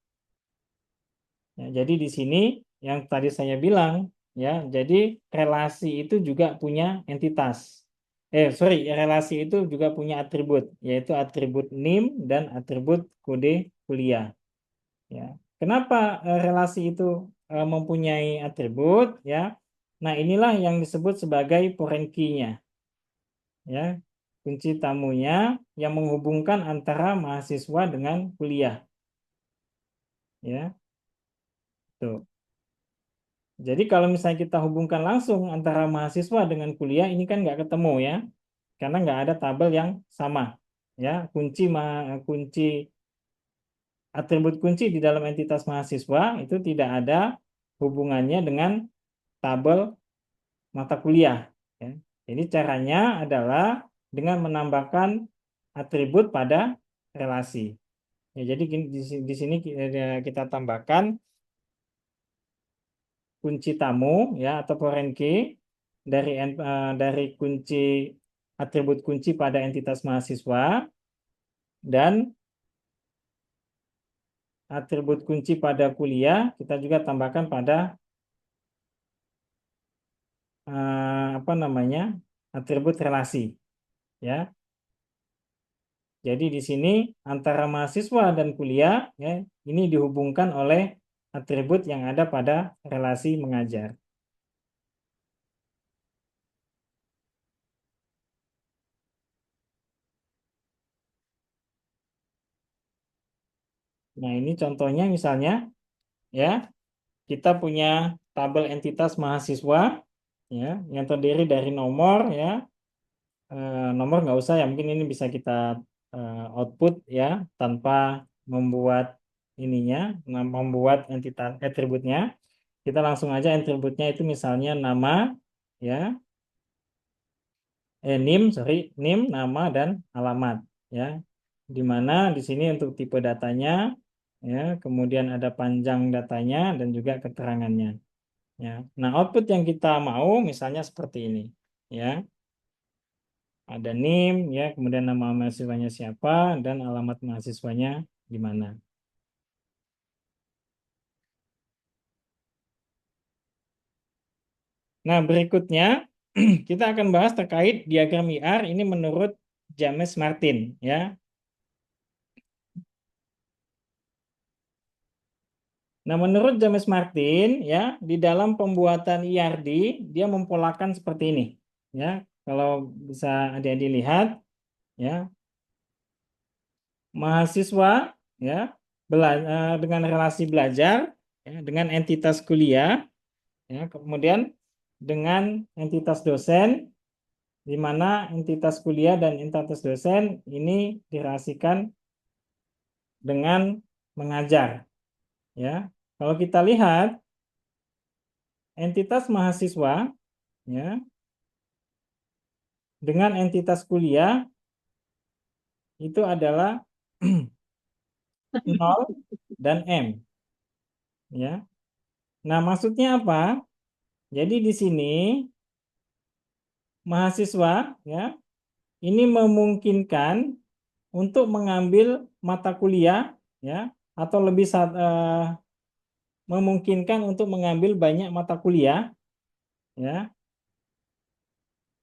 Ya, jadi di sini yang tadi saya bilang ya, jadi relasi itu juga punya entitas. Sorry, relasi itu juga punya atribut, yaitu atribut NIM dan atribut kode kuliah. Ya, kenapa relasi itu mempunyai atribut? Ya, nah inilah yang disebut sebagai foreign key-nya. Ya, kunci tamunya yang menghubungkan antara mahasiswa dengan kuliah. Ya, tuh. Jadi kalau misalnya kita hubungkan langsung antara mahasiswa dengan kuliah, ini kan nggak ketemu ya, karena nggak ada tabel yang sama. Ya, kunci atribut kunci di dalam entitas mahasiswa itu tidak ada hubungannya dengan tabel mata kuliah. Ya. Jadi caranya adalah dengan menambahkan atribut pada relasi. Ya, jadi di sini kita tambahkan kunci tamu ya atau foreign key dari kunci atribut kunci pada entitas mahasiswa dan atribut kunci pada kuliah kita juga tambahkan pada apa namanya atribut relasi ya. Jadi di sini antara mahasiswa dan kuliah ya ini dihubungkan oleh atribut yang ada pada relasi mengajar. Nah, ini contohnya misalnya ya, kita punya tabel entitas mahasiswa ya yang terdiri dari nomor ya. Nomor nggak usah ya, mungkin ini bisa kita output ya tanpa membuat ininya, membuat entitas atributnya. Kita langsung aja atributnya itu misalnya nama ya, NIM, sorry, NIM, nama dan alamat ya. Di mana di sini untuk tipe datanya ya, kemudian ada panjang datanya dan juga keterangannya ya. Nah, output yang kita mau misalnya seperti ini ya. Ada NIM ya, kemudian nama mahasiswanya siapa dan alamat mahasiswanya di mana. Nah, berikutnya kita akan bahas terkait diagram IR ini menurut James Martin ya. Nah, menurut James Martin ya, di dalam pembuatan IRD dia mempolakan seperti ini ya. Kalau bisa adik-adik lihat ya, mahasiswa ya dengan relasi belajar ya, dengan entitas kuliah ya, kemudian dengan entitas dosen, di mana entitas kuliah dan entitas dosen ini direlasikan dengan mengajar ya. Kalau kita lihat entitas mahasiswa ya dengan entitas kuliah itu adalah 0 dan M ya. Nah, maksudnya apa? Jadi di sini mahasiswa ya ini memungkinkan untuk mengambil mata kuliah ya atau memungkinkan untuk mengambil banyak mata kuliah ya.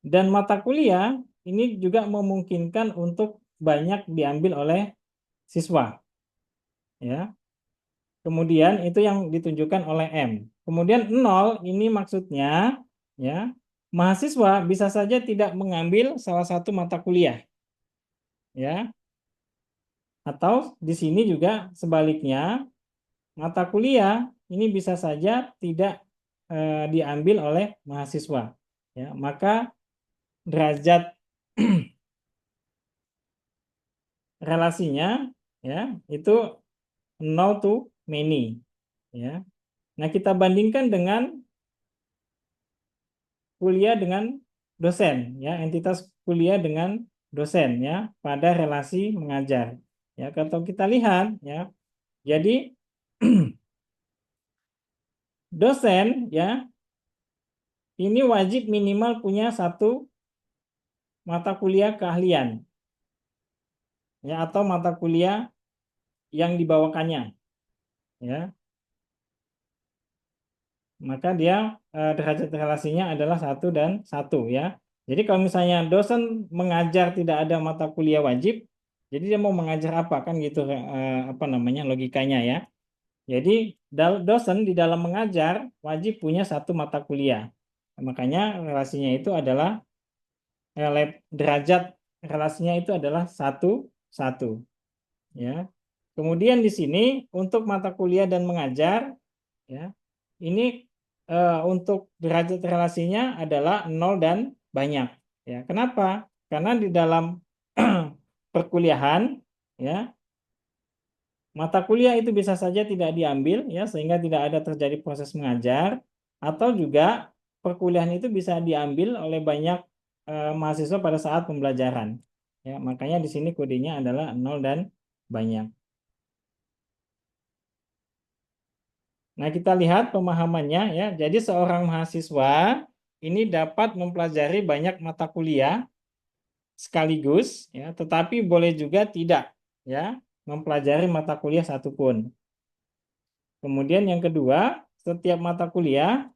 Dan mata kuliah ini juga memungkinkan untuk banyak diambil oleh siswa ya. Kemudian itu yang ditunjukkan oleh M. Kemudian 0 ini maksudnya ya, mahasiswa bisa saja tidak mengambil salah satu mata kuliah ya. Atau di sini juga sebaliknya, mata kuliah ini bisa saja tidak diambil oleh mahasiswa ya. Maka derajat relasinya ya itu 0 to many ya. Nah, kita bandingkan dengan kuliah dengan dosen ya, entitas kuliah dengan dosen ya pada relasi mengajar. Ya, kalau kita lihat ya, jadi dosen ya ini wajib minimal punya satu mata kuliah keahlian ya atau mata kuliah yang dibawakannya ya. Maka dia derajat relasinya adalah 1 dan 1 ya. Jadi kalau misalnya dosen mengajar tidak ada mata kuliah wajib, jadi dia mau mengajar apa kan gitu apa namanya logikanya ya. Jadi dosen di dalam mengajar wajib punya satu mata kuliah. Makanya relasinya itu adalah derajat relasinya itu adalah 1 1 ya. Kemudian di sini untuk mata kuliah dan mengajar ya. Ini untuk derajat relasinya adalah 0 dan banyak ya. Kenapa? Karena di dalam perkuliahan ya mata kuliah itu bisa saja tidak diambil ya sehingga tidak ada terjadi proses mengajar atau juga perkuliahan itu bisa diambil oleh banyak mahasiswa pada saat pembelajaran. Ya, makanya di sini kodenya adalah 0 dan banyak. Nah, kita lihat pemahamannya ya. Jadi seorang mahasiswa ini dapat mempelajari banyak mata kuliah sekaligus ya, tetapi boleh juga tidak ya mempelajari mata kuliah satupun. Kemudian yang kedua, setiap mata kuliah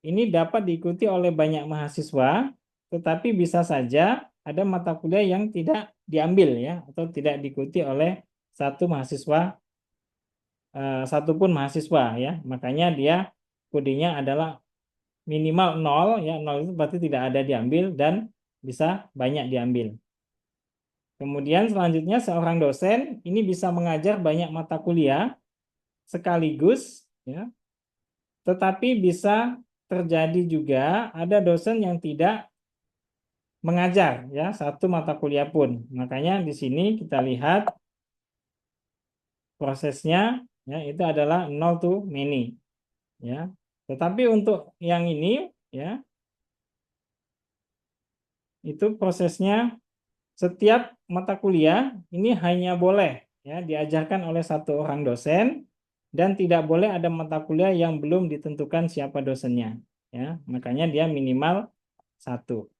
ini dapat diikuti oleh banyak mahasiswa, tetapi bisa saja ada mata kuliah yang tidak diambil ya atau tidak diikuti oleh satupun mahasiswa ya. Makanya dia kodenya adalah minimal 0 ya, 0 itu berarti tidak ada diambil dan bisa banyak diambil. Kemudian selanjutnya seorang dosen ini bisa mengajar banyak mata kuliah sekaligus ya. Tetapi bisa terjadi juga ada dosen yang tidak mengajar ya satu mata kuliah pun. Makanya di sini kita lihat prosesnya ya itu adalah 0 to many ya. Tetapi untuk yang ini ya itu prosesnya setiap mata kuliah ini hanya boleh ya diajarkan oleh satu orang dosen dan tidak boleh ada mata kuliah yang belum ditentukan siapa dosennya ya. Makanya dia minimal 1.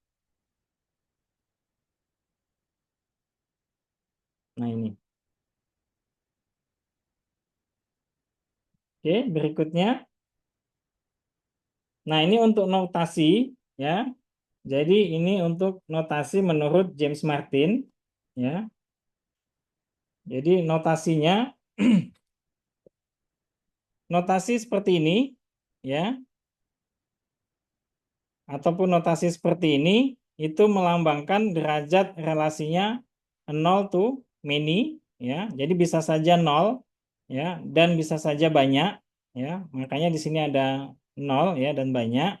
Nah, ini. Oke, berikutnya. Nah, ini untuk notasi ya. Jadi ini untuk notasi menurut James Martin, ya. Jadi notasinya notasi seperti ini, ya, ataupun notasi seperti ini itu melambangkan derajat relasinya 0 to many, ya. Jadi bisa saja 0, ya, dan bisa saja banyak, ya. Makanya di sini ada 0, ya, dan banyak.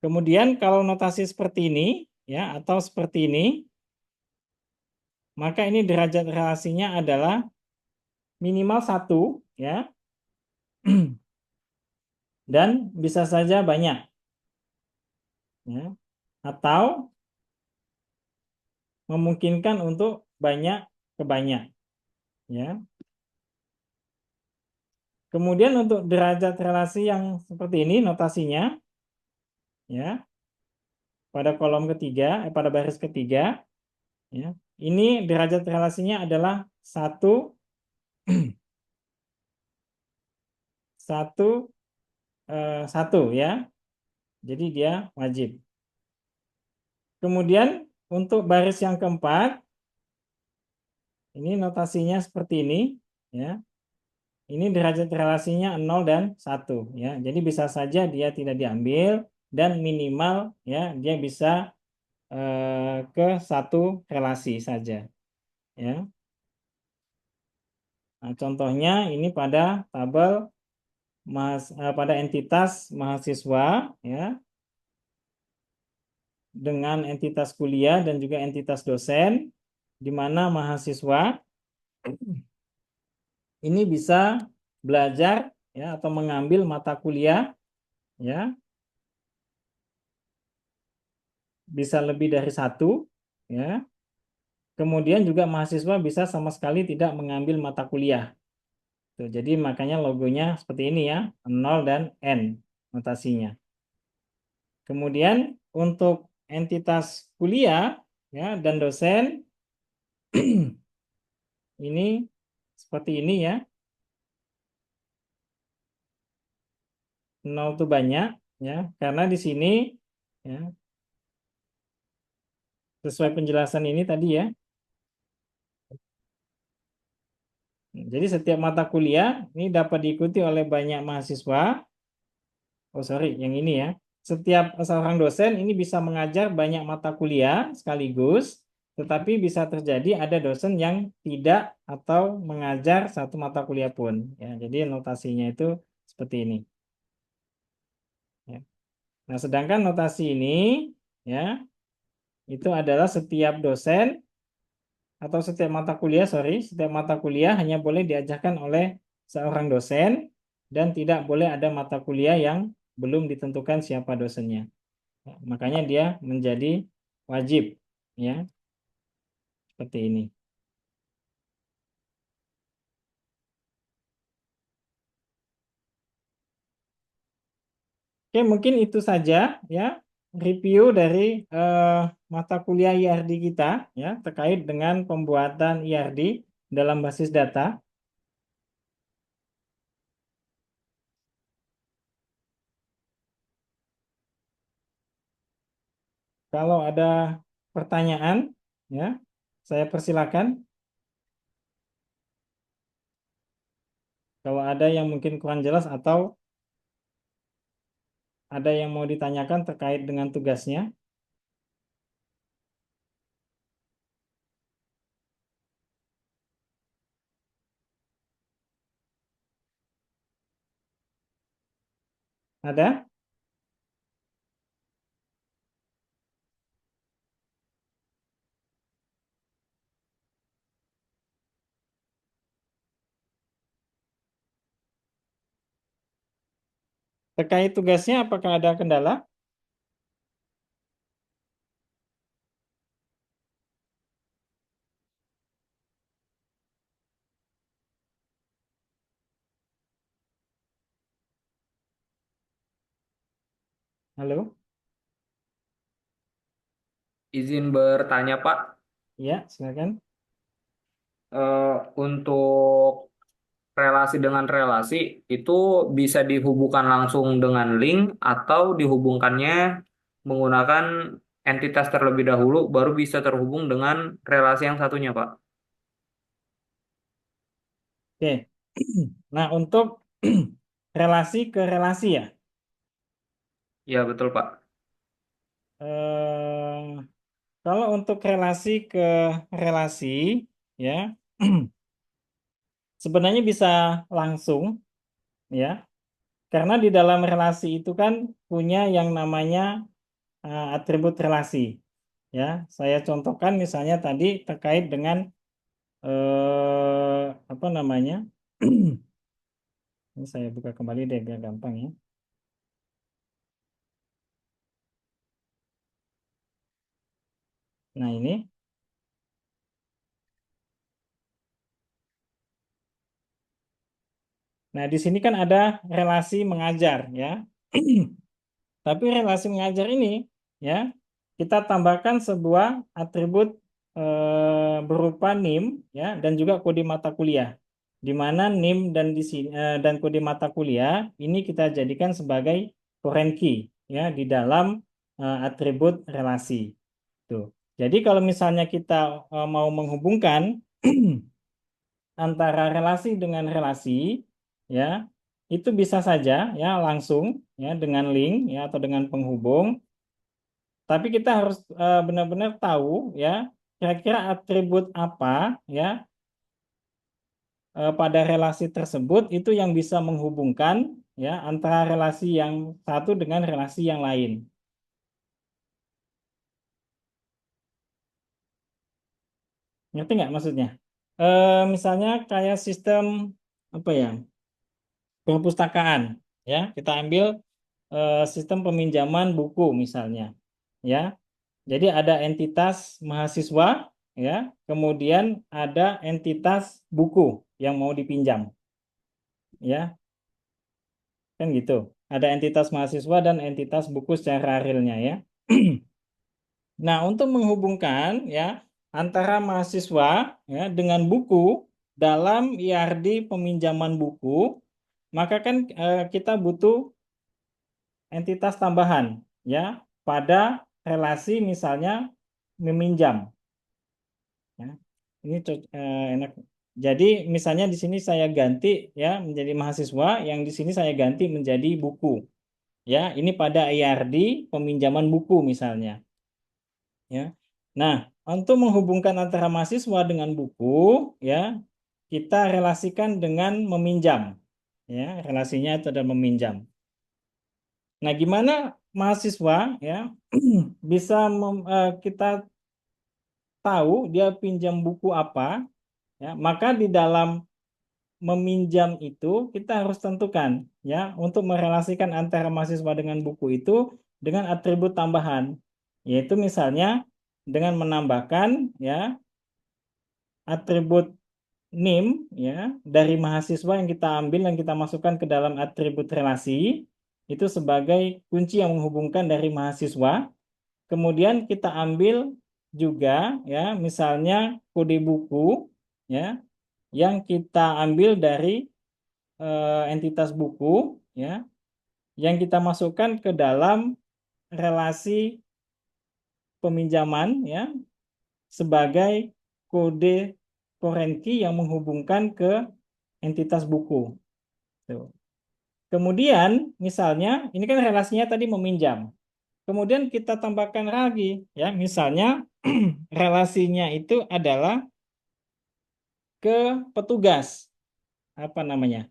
Kemudian kalau notasi seperti ini, ya, atau seperti ini, maka ini derajat relasinya adalah minimal 1, ya, dan bisa saja banyak, ya, atau memungkinkan untuk banyak ke banyak, ya. Kemudian untuk derajat relasi yang seperti ini notasinya, ya, pada kolom ketiga, pada baris ketiga, ya. Ini derajat relasinya adalah satu, satu, satu, ya. Jadi dia wajib. Kemudian untuk baris yang keempat, ini notasinya seperti ini, ya. Ini derajat relasinya 0 dan 1, ya. Jadi bisa saja dia tidak diambil dan minimal, ya, dia bisa ke satu relasi saja, ya. Nah, contohnya ini pada tabel pada entitas mahasiswa, ya, dengan entitas kuliah dan juga entitas dosen, di mana mahasiswa ini bisa belajar, ya, atau mengambil mata kuliah, ya, bisa lebih dari satu, ya. Kemudian juga mahasiswa bisa sama sekali tidak mengambil mata kuliah. Tuh, jadi makanya logonya seperti ini, ya, 0 dan N notasinya. Kemudian untuk entitas kuliah, ya, dan dosen ini seperti ini, ya. 0 itu banyak, ya, karena di sini, ya, sesuai penjelasan ini tadi, ya. Jadi setiap mata kuliah ini dapat diikuti oleh banyak mahasiswa. Oh, sorry, yang ini, ya. Setiap seorang dosen ini bisa mengajar banyak mata kuliah sekaligus, tetapi bisa terjadi ada dosen yang tidak atau mengajar satu mata kuliah pun, ya. Jadi notasinya itu seperti ini, ya. Nah, sedangkan notasi ini, ya, itu adalah setiap dosen atau setiap mata kuliah, sorry, setiap mata kuliah hanya boleh diajarkan oleh seorang dosen dan tidak boleh ada mata kuliah yang belum ditentukan siapa dosennya. Ya, makanya dia menjadi wajib, ya, seperti ini. Oke, mungkin itu saja, ya, review dari mata kuliah IRD kita, ya, terkait dengan pembuatan IRD dalam basis data. Kalau ada pertanyaan, ya, saya persilakan. Kalau ada yang mungkin kurang jelas atau ada yang mau ditanyakan terkait dengan tugasnya, ada? Terkait tugasnya, apakah ada kendala? Halo? Izin bertanya, Pak. Ya, silakan. Untuk relasi dengan relasi itu bisa dihubungkan langsung dengan link atau dihubungkannya menggunakan entitas terlebih dahulu, baru bisa terhubung dengan relasi yang satunya, Pak. Oke. Nah, untuk relasi ke relasi ya. Ya, betul, Pak. Eh, Kalau untuk relasi ke relasi ya, sebenarnya bisa langsung ya. Karena di dalam relasi itu kan punya yang namanya atribut relasi. Ya, saya contohkan misalnya tadi terkait dengan apa namanya? Ini saya buka kembali deh biar gampang ya. Nah, ini. Nah, di sini kan ada relasi mengajar ya. Tapi relasi mengajar ini ya, kita tambahkan sebuah atribut berupa NIM ya dan juga kode mata kuliah. Di mana NIM dan di sini dan kode mata kuliah ini kita jadikan sebagai foreign key ya di dalam atribut relasi. Tuh. Jadi kalau misalnya kita mau menghubungkan antara relasi dengan relasi ya itu bisa saja ya langsung ya dengan link ya atau dengan penghubung, tapi kita harus benar-benar tahu ya kira-kira atribut apa ya pada relasi tersebut itu yang bisa menghubungkan ya antara relasi yang satu dengan relasi yang lain. Ngerti nggak maksudnya? Misalnya kayak sistem apa ya, perpustakaan ya, kita ambil sistem peminjaman buku misalnya ya. Jadi ada entitas mahasiswa ya, kemudian ada entitas buku yang mau dipinjam ya, kan gitu. Ada entitas mahasiswa dan entitas buku secara realnya ya. Nah, untuk menghubungkan ya antara mahasiswa ya dengan buku dalam IRD peminjaman buku, maka kan kita butuh entitas tambahan ya pada relasi misalnya meminjam ya. Ini enak. Jadi misalnya di sini saya ganti ya menjadi mahasiswa, yang di sini saya ganti menjadi buku ya. Ini pada IRD peminjaman buku misalnya ya. Nah, untuk menghubungkan antara mahasiswa dengan buku ya, kita relasikan dengan meminjam ya, relasinya itu adalah meminjam. Nah, gimana mahasiswa ya bisa kita tahu dia pinjam buku apa ya, maka di dalam meminjam itu kita harus tentukan ya untuk merelasikan antara mahasiswa dengan buku itu dengan atribut tambahan, yaitu misalnya dengan menambahkan ya atribut NIM ya dari mahasiswa yang kita ambil yang kita masukkan ke dalam atribut relasi itu sebagai kunci yang menghubungkan dari mahasiswa. Kemudian kita ambil juga ya misalnya kode buku ya yang kita ambil dari entitas buku ya yang kita masukkan ke dalam relasi peminjaman ya sebagai kode foreign key yang menghubungkan ke entitas buku. Tuh. Kemudian misalnya ini kan relasinya tadi meminjam. Kemudian kita tambahkan lagi ya misalnya relasinya itu adalah ke petugas apa namanya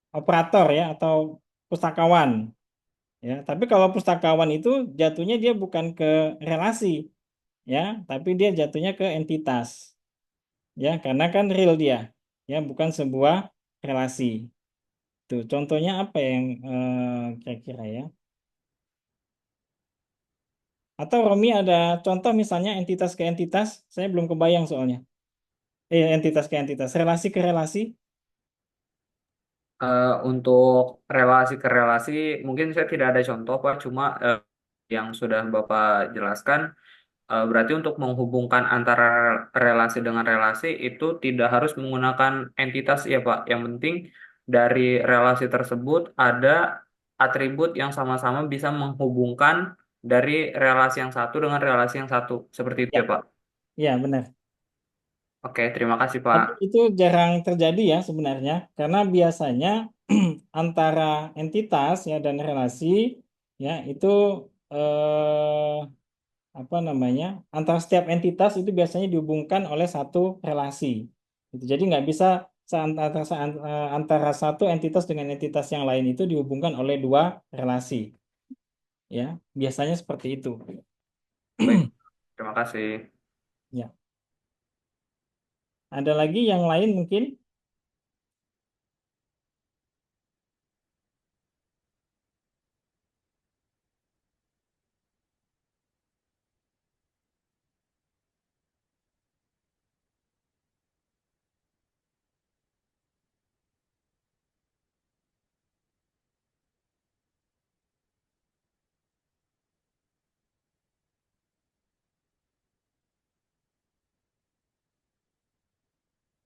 operator ya atau pustakawan ya. Tapi kalau pustakawan itu jatuhnya dia bukan ke relasi ya, tapi dia jatuhnya ke entitas ya, karena kan real dia ya, bukan sebuah relasi. Tuh, contohnya apa yang kira-kira ya? Atau Romi ada contoh misalnya entitas ke entitas? Saya belum kebayang soalnya. Entitas ke entitas, relasi ke relasi. Untuk relasi ke relasi, mungkin saya tidak ada contoh, Pak. Cuma yang sudah Bapak jelaskan, berarti untuk menghubungkan antara relasi dengan relasi itu tidak harus menggunakan entitas ya, Pak. Yang penting dari relasi tersebut ada atribut yang sama-sama bisa menghubungkan dari relasi yang satu dengan relasi yang satu. Seperti itu Ya, ya, Pak. ya benar. Oke, terima kasih, Pak. Tapi itu jarang terjadi ya sebenarnya, karena biasanya antara entitas ya dan relasi ya itu eh, apa namanya, antara setiap entitas itu biasanya dihubungkan oleh satu relasi. Gitu. Jadi nggak bisa antara satu entitas dengan entitas yang lain itu dihubungkan oleh dua relasi. Ya, biasanya seperti itu. Baik, terima kasih. Ya, ada lagi yang lain mungkin?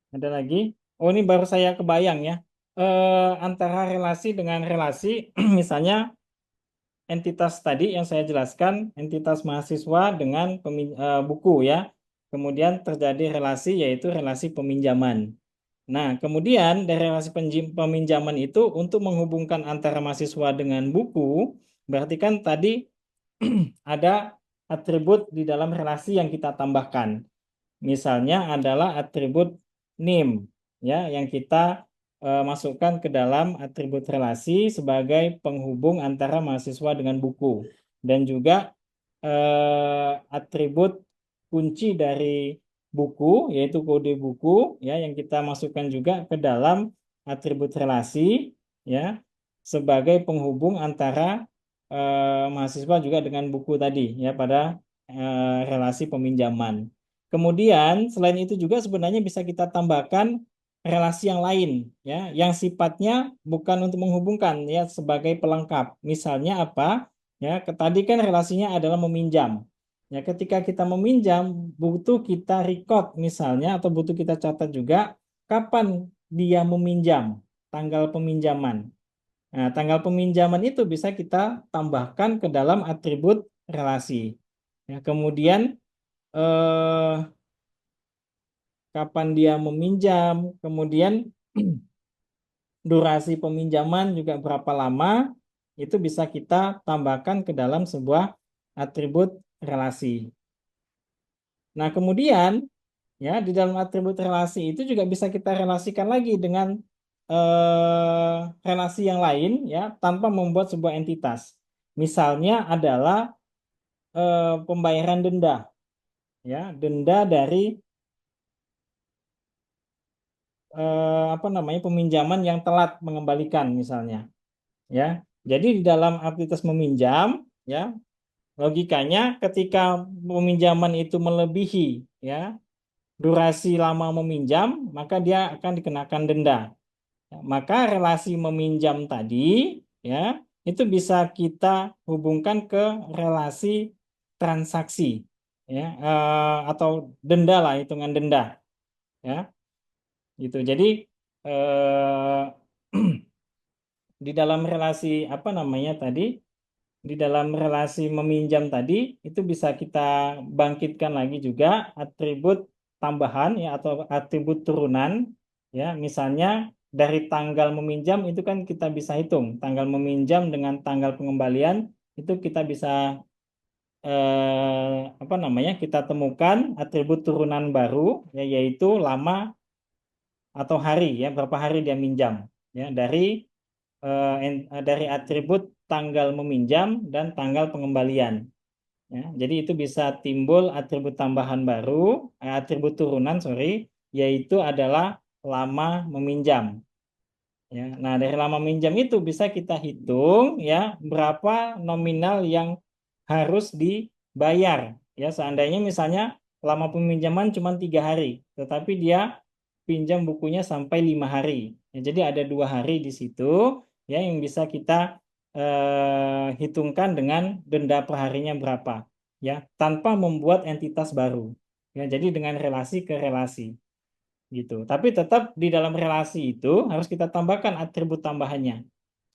Ada lagi? Oh, ini baru saya kebayang ya. Antara relasi dengan relasi, misalnya entitas tadi yang saya jelaskan, entitas mahasiswa dengan buku ya. Kemudian terjadi relasi yaitu relasi peminjaman. Nah, kemudian dari relasi peminjaman itu untuk menghubungkan antara mahasiswa dengan buku, berarti kan tadi ada atribut di dalam relasi yang kita tambahkan. Misalnya adalah atribut name ya yang kita masukkan ke dalam atribut relasi sebagai penghubung antara mahasiswa dengan buku dan juga atribut kunci dari buku yaitu kode buku ya yang kita masukkan juga ke dalam atribut relasi ya sebagai penghubung antara mahasiswa juga dengan buku tadi ya pada relasi peminjaman. Kemudian selain itu juga sebenarnya bisa kita tambahkan relasi yang lain ya yang sifatnya bukan untuk menghubungkan ya sebagai pelengkap. Misalnya apa? Ya, tadi kan relasinya adalah meminjam. Ya, ketika kita meminjam butuh kita record misalnya atau butuh kita catat juga kapan dia meminjam, tanggal peminjaman. Nah, tanggal peminjaman itu bisa kita tambahkan ke dalam atribut relasi. Ya, kemudian eh, kapan dia meminjam, kemudian durasi peminjaman juga berapa lama, itu bisa kita tambahkan ke dalam sebuah atribut relasi. Nah, kemudian ya di dalam atribut relasi itu juga bisa kita relasikan lagi dengan relasi yang lain ya tanpa membuat sebuah entitas. Misalnya adalah pembayaran denda ya, denda dari apa namanya peminjaman yang telat mengembalikan misalnya ya. Jadi di dalam aktivitas meminjam ya logikanya ketika peminjaman itu melebihi ya durasi lama meminjam maka dia akan dikenakan denda. Ya, maka relasi meminjam tadi ya itu bisa kita hubungkan ke relasi transaksi ya atau denda lah hitungan denda ya gitu. Jadi eh, di dalam relasi apa namanya tadi di dalam relasi meminjam tadi itu bisa kita bangkitkan lagi juga atribut tambahan ya atau atribut turunan ya misalnya dari tanggal meminjam itu kan kita bisa hitung tanggal meminjam dengan tanggal pengembalian itu kita bisa apa namanya kita temukan atribut turunan baru ya yaitu lama atau hari ya berapa hari dia minjam ya dari atribut tanggal meminjam dan tanggal pengembalian. Ya, jadi itu bisa timbul atribut tambahan baru, atribut turunan, sorry, yaitu adalah lama meminjam. Ya, nah dari lama minjam itu bisa kita hitung ya berapa nominal yang harus dibayar. Ya, seandainya misalnya lama peminjaman cuma 3 hari, tetapi dia pinjam bukunya sampai 5 hari. Ya, jadi ada 2 hari di situ ya yang bisa kita hitungkan dengan denda perharinya berapa ya tanpa membuat entitas baru. Ya, jadi dengan relasi ke relasi. gitu. Tapi tetap di dalam relasi itu harus kita tambahkan atribut tambahannya,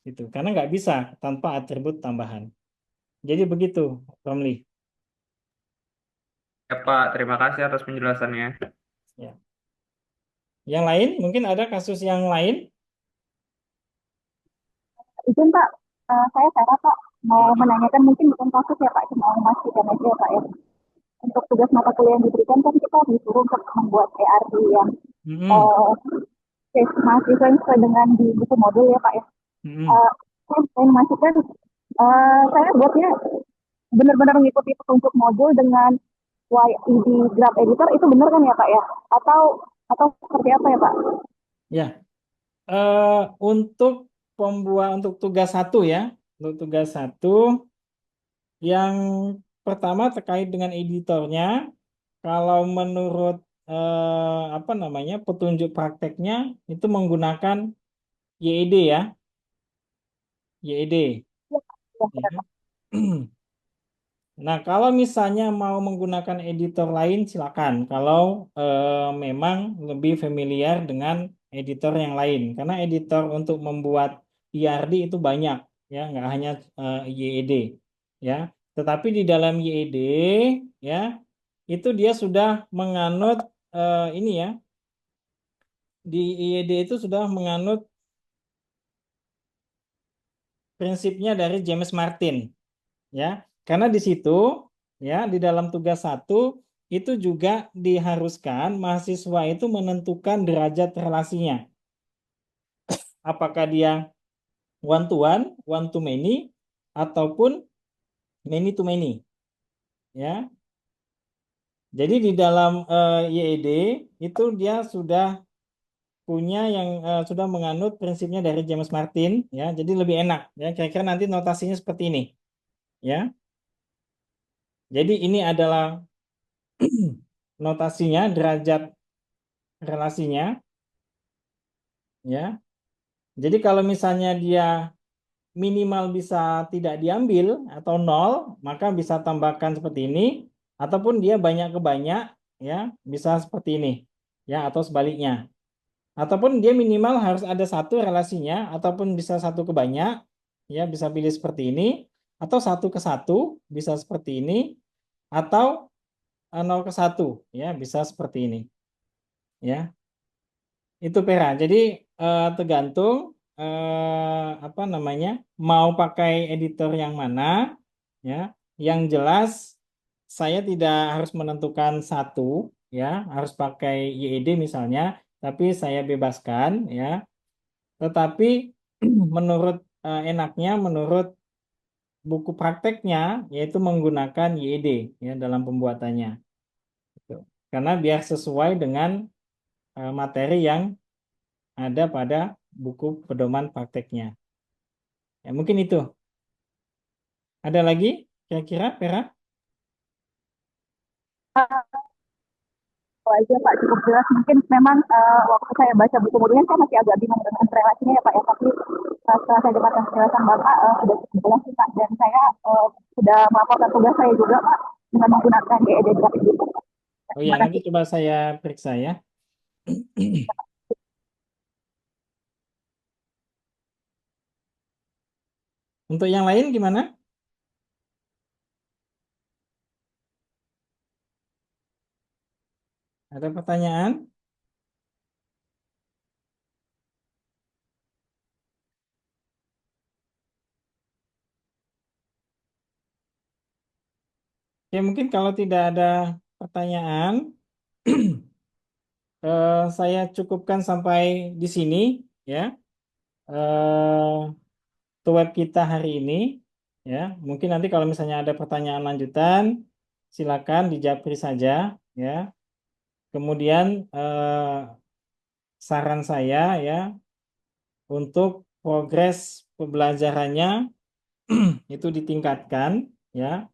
gitu. Karena nggak bisa tanpa atribut tambahan. Jadi begitu, Romli. Ya Pak, terima kasih atas penjelasannya. Ya. Yang lain, mungkin ada kasus yang lain? Izin Pak, saya Sarah Pak, mau Hmm. menanyakan mungkin bukan kasus ya Pak, cuma memastikan aja ya Pak ya. Untuk tugas mata kuliah yang diberikan kan kita disuruh untuk membuat ERD yang Hmm. uh, case mahasiswa yang sesuai dengan di buku modul ya Pak ya. Hmm. Saya ingin memastikan saya buatnya benar-benar mengikuti petunjuk modul dengan YED Graph Editor itu benar kan ya Pak ya? Atau seperti apa ya Pak? Ya, untuk untuk tugas satu ya, untuk tugas satu yang pertama terkait dengan editornya, kalau menurut apa namanya petunjuk prakteknya itu menggunakan YED ya, YED. Ya, ya, Ya. Nah, kalau misalnya mau menggunakan editor lain, silakan. Kalau memang lebih familiar dengan editor yang lain, karena editor untuk membuat IRD itu banyak, ya, nggak hanya YED, ya. Tetapi di dalam YED, ya, itu dia sudah menganut ini ya, di YED itu sudah menganut prinsipnya dari James Martin. Ya, karena di situ ya di dalam tugas satu itu juga diharuskan mahasiswa itu menentukan derajat relasinya. Apakah dia one to many, ataupun many to many. Ya, jadi di dalam YED itu dia sudah punya yang sudah menganut prinsipnya dari James Martin. Ya, jadi lebih enak. Ya, kira-kira nanti notasinya seperti ini. Ya, jadi ini adalah notasinya derajat relasinya. Ya, jadi kalau misalnya dia minimal bisa tidak diambil atau nol, maka bisa tambahkan seperti ini, ataupun dia banyak ke banyak, ya bisa seperti ini, ya atau sebaliknya. Ataupun dia minimal harus ada satu relasinya, ataupun bisa satu ke banyak, ya bisa pilih seperti ini, atau satu ke satu bisa seperti ini, atau nol ke satu, ya bisa seperti ini, ya. Itu Pera. Jadi tergantung apa namanya mau pakai editor yang mana, ya. Yang jelas saya tidak harus menentukan satu, ya, harus pakai YED misalnya, tapi saya bebaskan, ya. Tetapi menurut enaknya, menurut buku prakteknya, yaitu menggunakan YED ya dalam pembuatannya. Gitu. Karena biar sesuai dengan materi yang ada pada buku pedoman prakteknya. Ya, mungkin itu. Ada lagi kira-kira, Vera? Itu aja Pak, cukup jelas. Mungkin memang waktu saya baca buku modulnya saya masih agak bingung dengan relasinya ya Pak ya. Tapi setelah saya dengarkan penjelasan Bapak sudah cukup jelas sih Pak. Dan saya sudah melaporkan tugas saya juga Pak dengan menggunakan GED grafik itu. Oh ya, Terima nanti kasih. coba saya periksa ya. Untuk yang lain gimana? Ada pertanyaan? Ya, mungkin kalau tidak ada pertanyaan, saya cukupkan sampai di sini ya. Web kita hari ini ya. Mungkin nanti kalau misalnya ada pertanyaan lanjutan, silakan dijapri saja ya. Kemudian saran saya ya untuk progres pembelajarannya itu ditingkatkan ya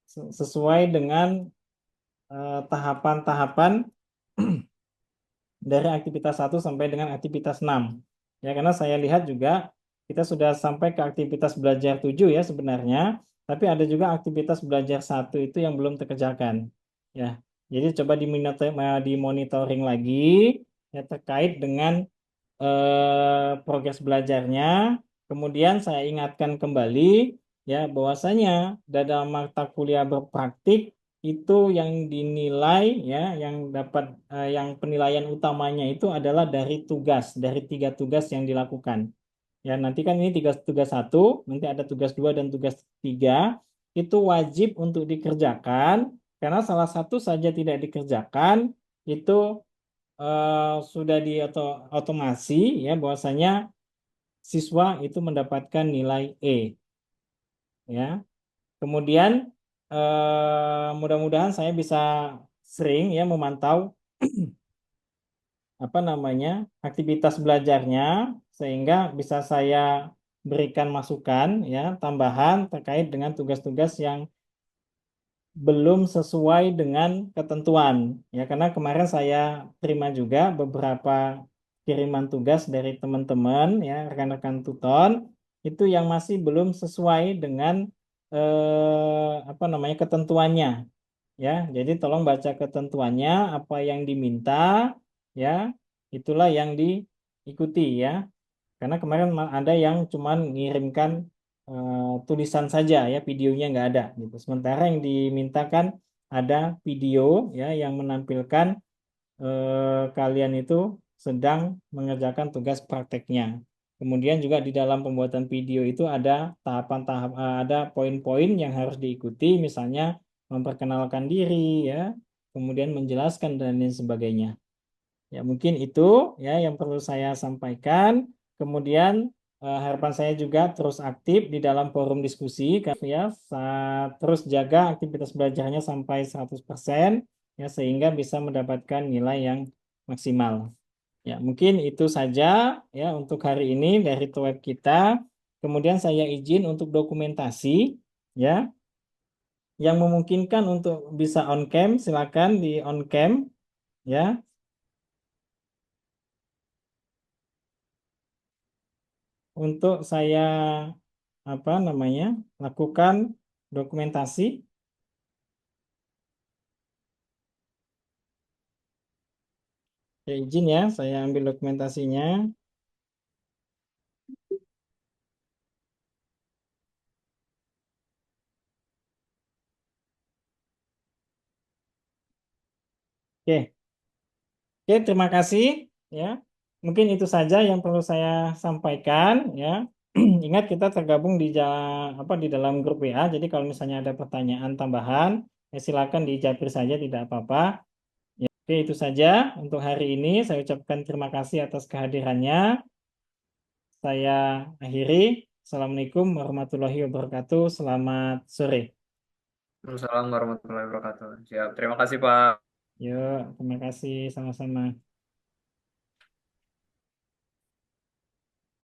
sesuai dengan tahapan-tahapan dari aktivitas 1 sampai dengan aktivitas 6. Ya, karena saya lihat juga kita sudah sampai ke aktivitas belajar 7 ya sebenarnya, tapi ada juga aktivitas belajar 1 itu yang belum terkerjakan. Ya. Jadi coba dimonitoring lagi ya terkait dengan progres belajarnya. Kemudian saya ingatkan kembali ya bahwasanya dalam mata kuliah berpraktik itu yang dinilai ya yang penilaian utamanya itu adalah dari dari 3 tugas yang dilakukan. Ya, nanti kan ini tugas 1, nanti ada tugas 2 dan tugas 3, itu wajib untuk dikerjakan, karena salah satu saja tidak dikerjakan, itu sudah otomasi ya bahwasanya siswa itu mendapatkan nilai E ya. Kemudian mudah-mudahan saya bisa sering ya memantau aktivitas belajarnya sehingga bisa saya berikan masukan ya tambahan terkait dengan tugas-tugas yang belum sesuai dengan ketentuan ya, karena kemarin saya terima juga beberapa kiriman tugas dari teman-teman ya, rekan-rekan tutor itu yang masih belum sesuai dengan ketentuannya ya. Jadi tolong baca ketentuannya, apa yang diminta ya, itulah yang diikuti ya. Karena kemarin ada yang cuman ngirimkan tulisan saja ya, videonya nggak ada gitu. Sementara yang dimintakan ada video ya yang menampilkan kalian itu sedang mengerjakan tugas prakteknya. Kemudian juga di dalam pembuatan video itu ada ada poin-poin yang harus diikuti, misalnya memperkenalkan diri ya, kemudian menjelaskan dan lain sebagainya. Ya, mungkin itu ya yang perlu saya sampaikan. Kemudian harapan saya juga terus aktif di dalam forum diskusi ya, terus jaga aktivitas belajarnya sampai 100% ya sehingga bisa mendapatkan nilai yang maksimal. Ya, mungkin itu saja ya untuk hari ini dari web kita. Kemudian saya izin untuk dokumentasi ya. Yang memungkinkan untuk bisa on cam silakan di on cam ya. Untuk saya lakukan dokumentasi. Ya, izin ya, saya ambil dokumentasinya. Oke, oke, terima kasih ya. Mungkin itu saja yang perlu saya sampaikan ya. Ingat kita tergabung di dalam grup WA. Jadi kalau misalnya ada pertanyaan tambahan, ya silakan dijawab saja, tidak apa-apa. Ya, oke, itu saja untuk hari ini. Saya ucapkan terima kasih atas kehadirannya. Saya akhiri. Assalamualaikum warahmatullahi wabarakatuh. Selamat sore. Assalamualaikum warahmatullahi wabarakatuh. Siap. Terima kasih, Pak. Yuk, terima kasih sama-sama.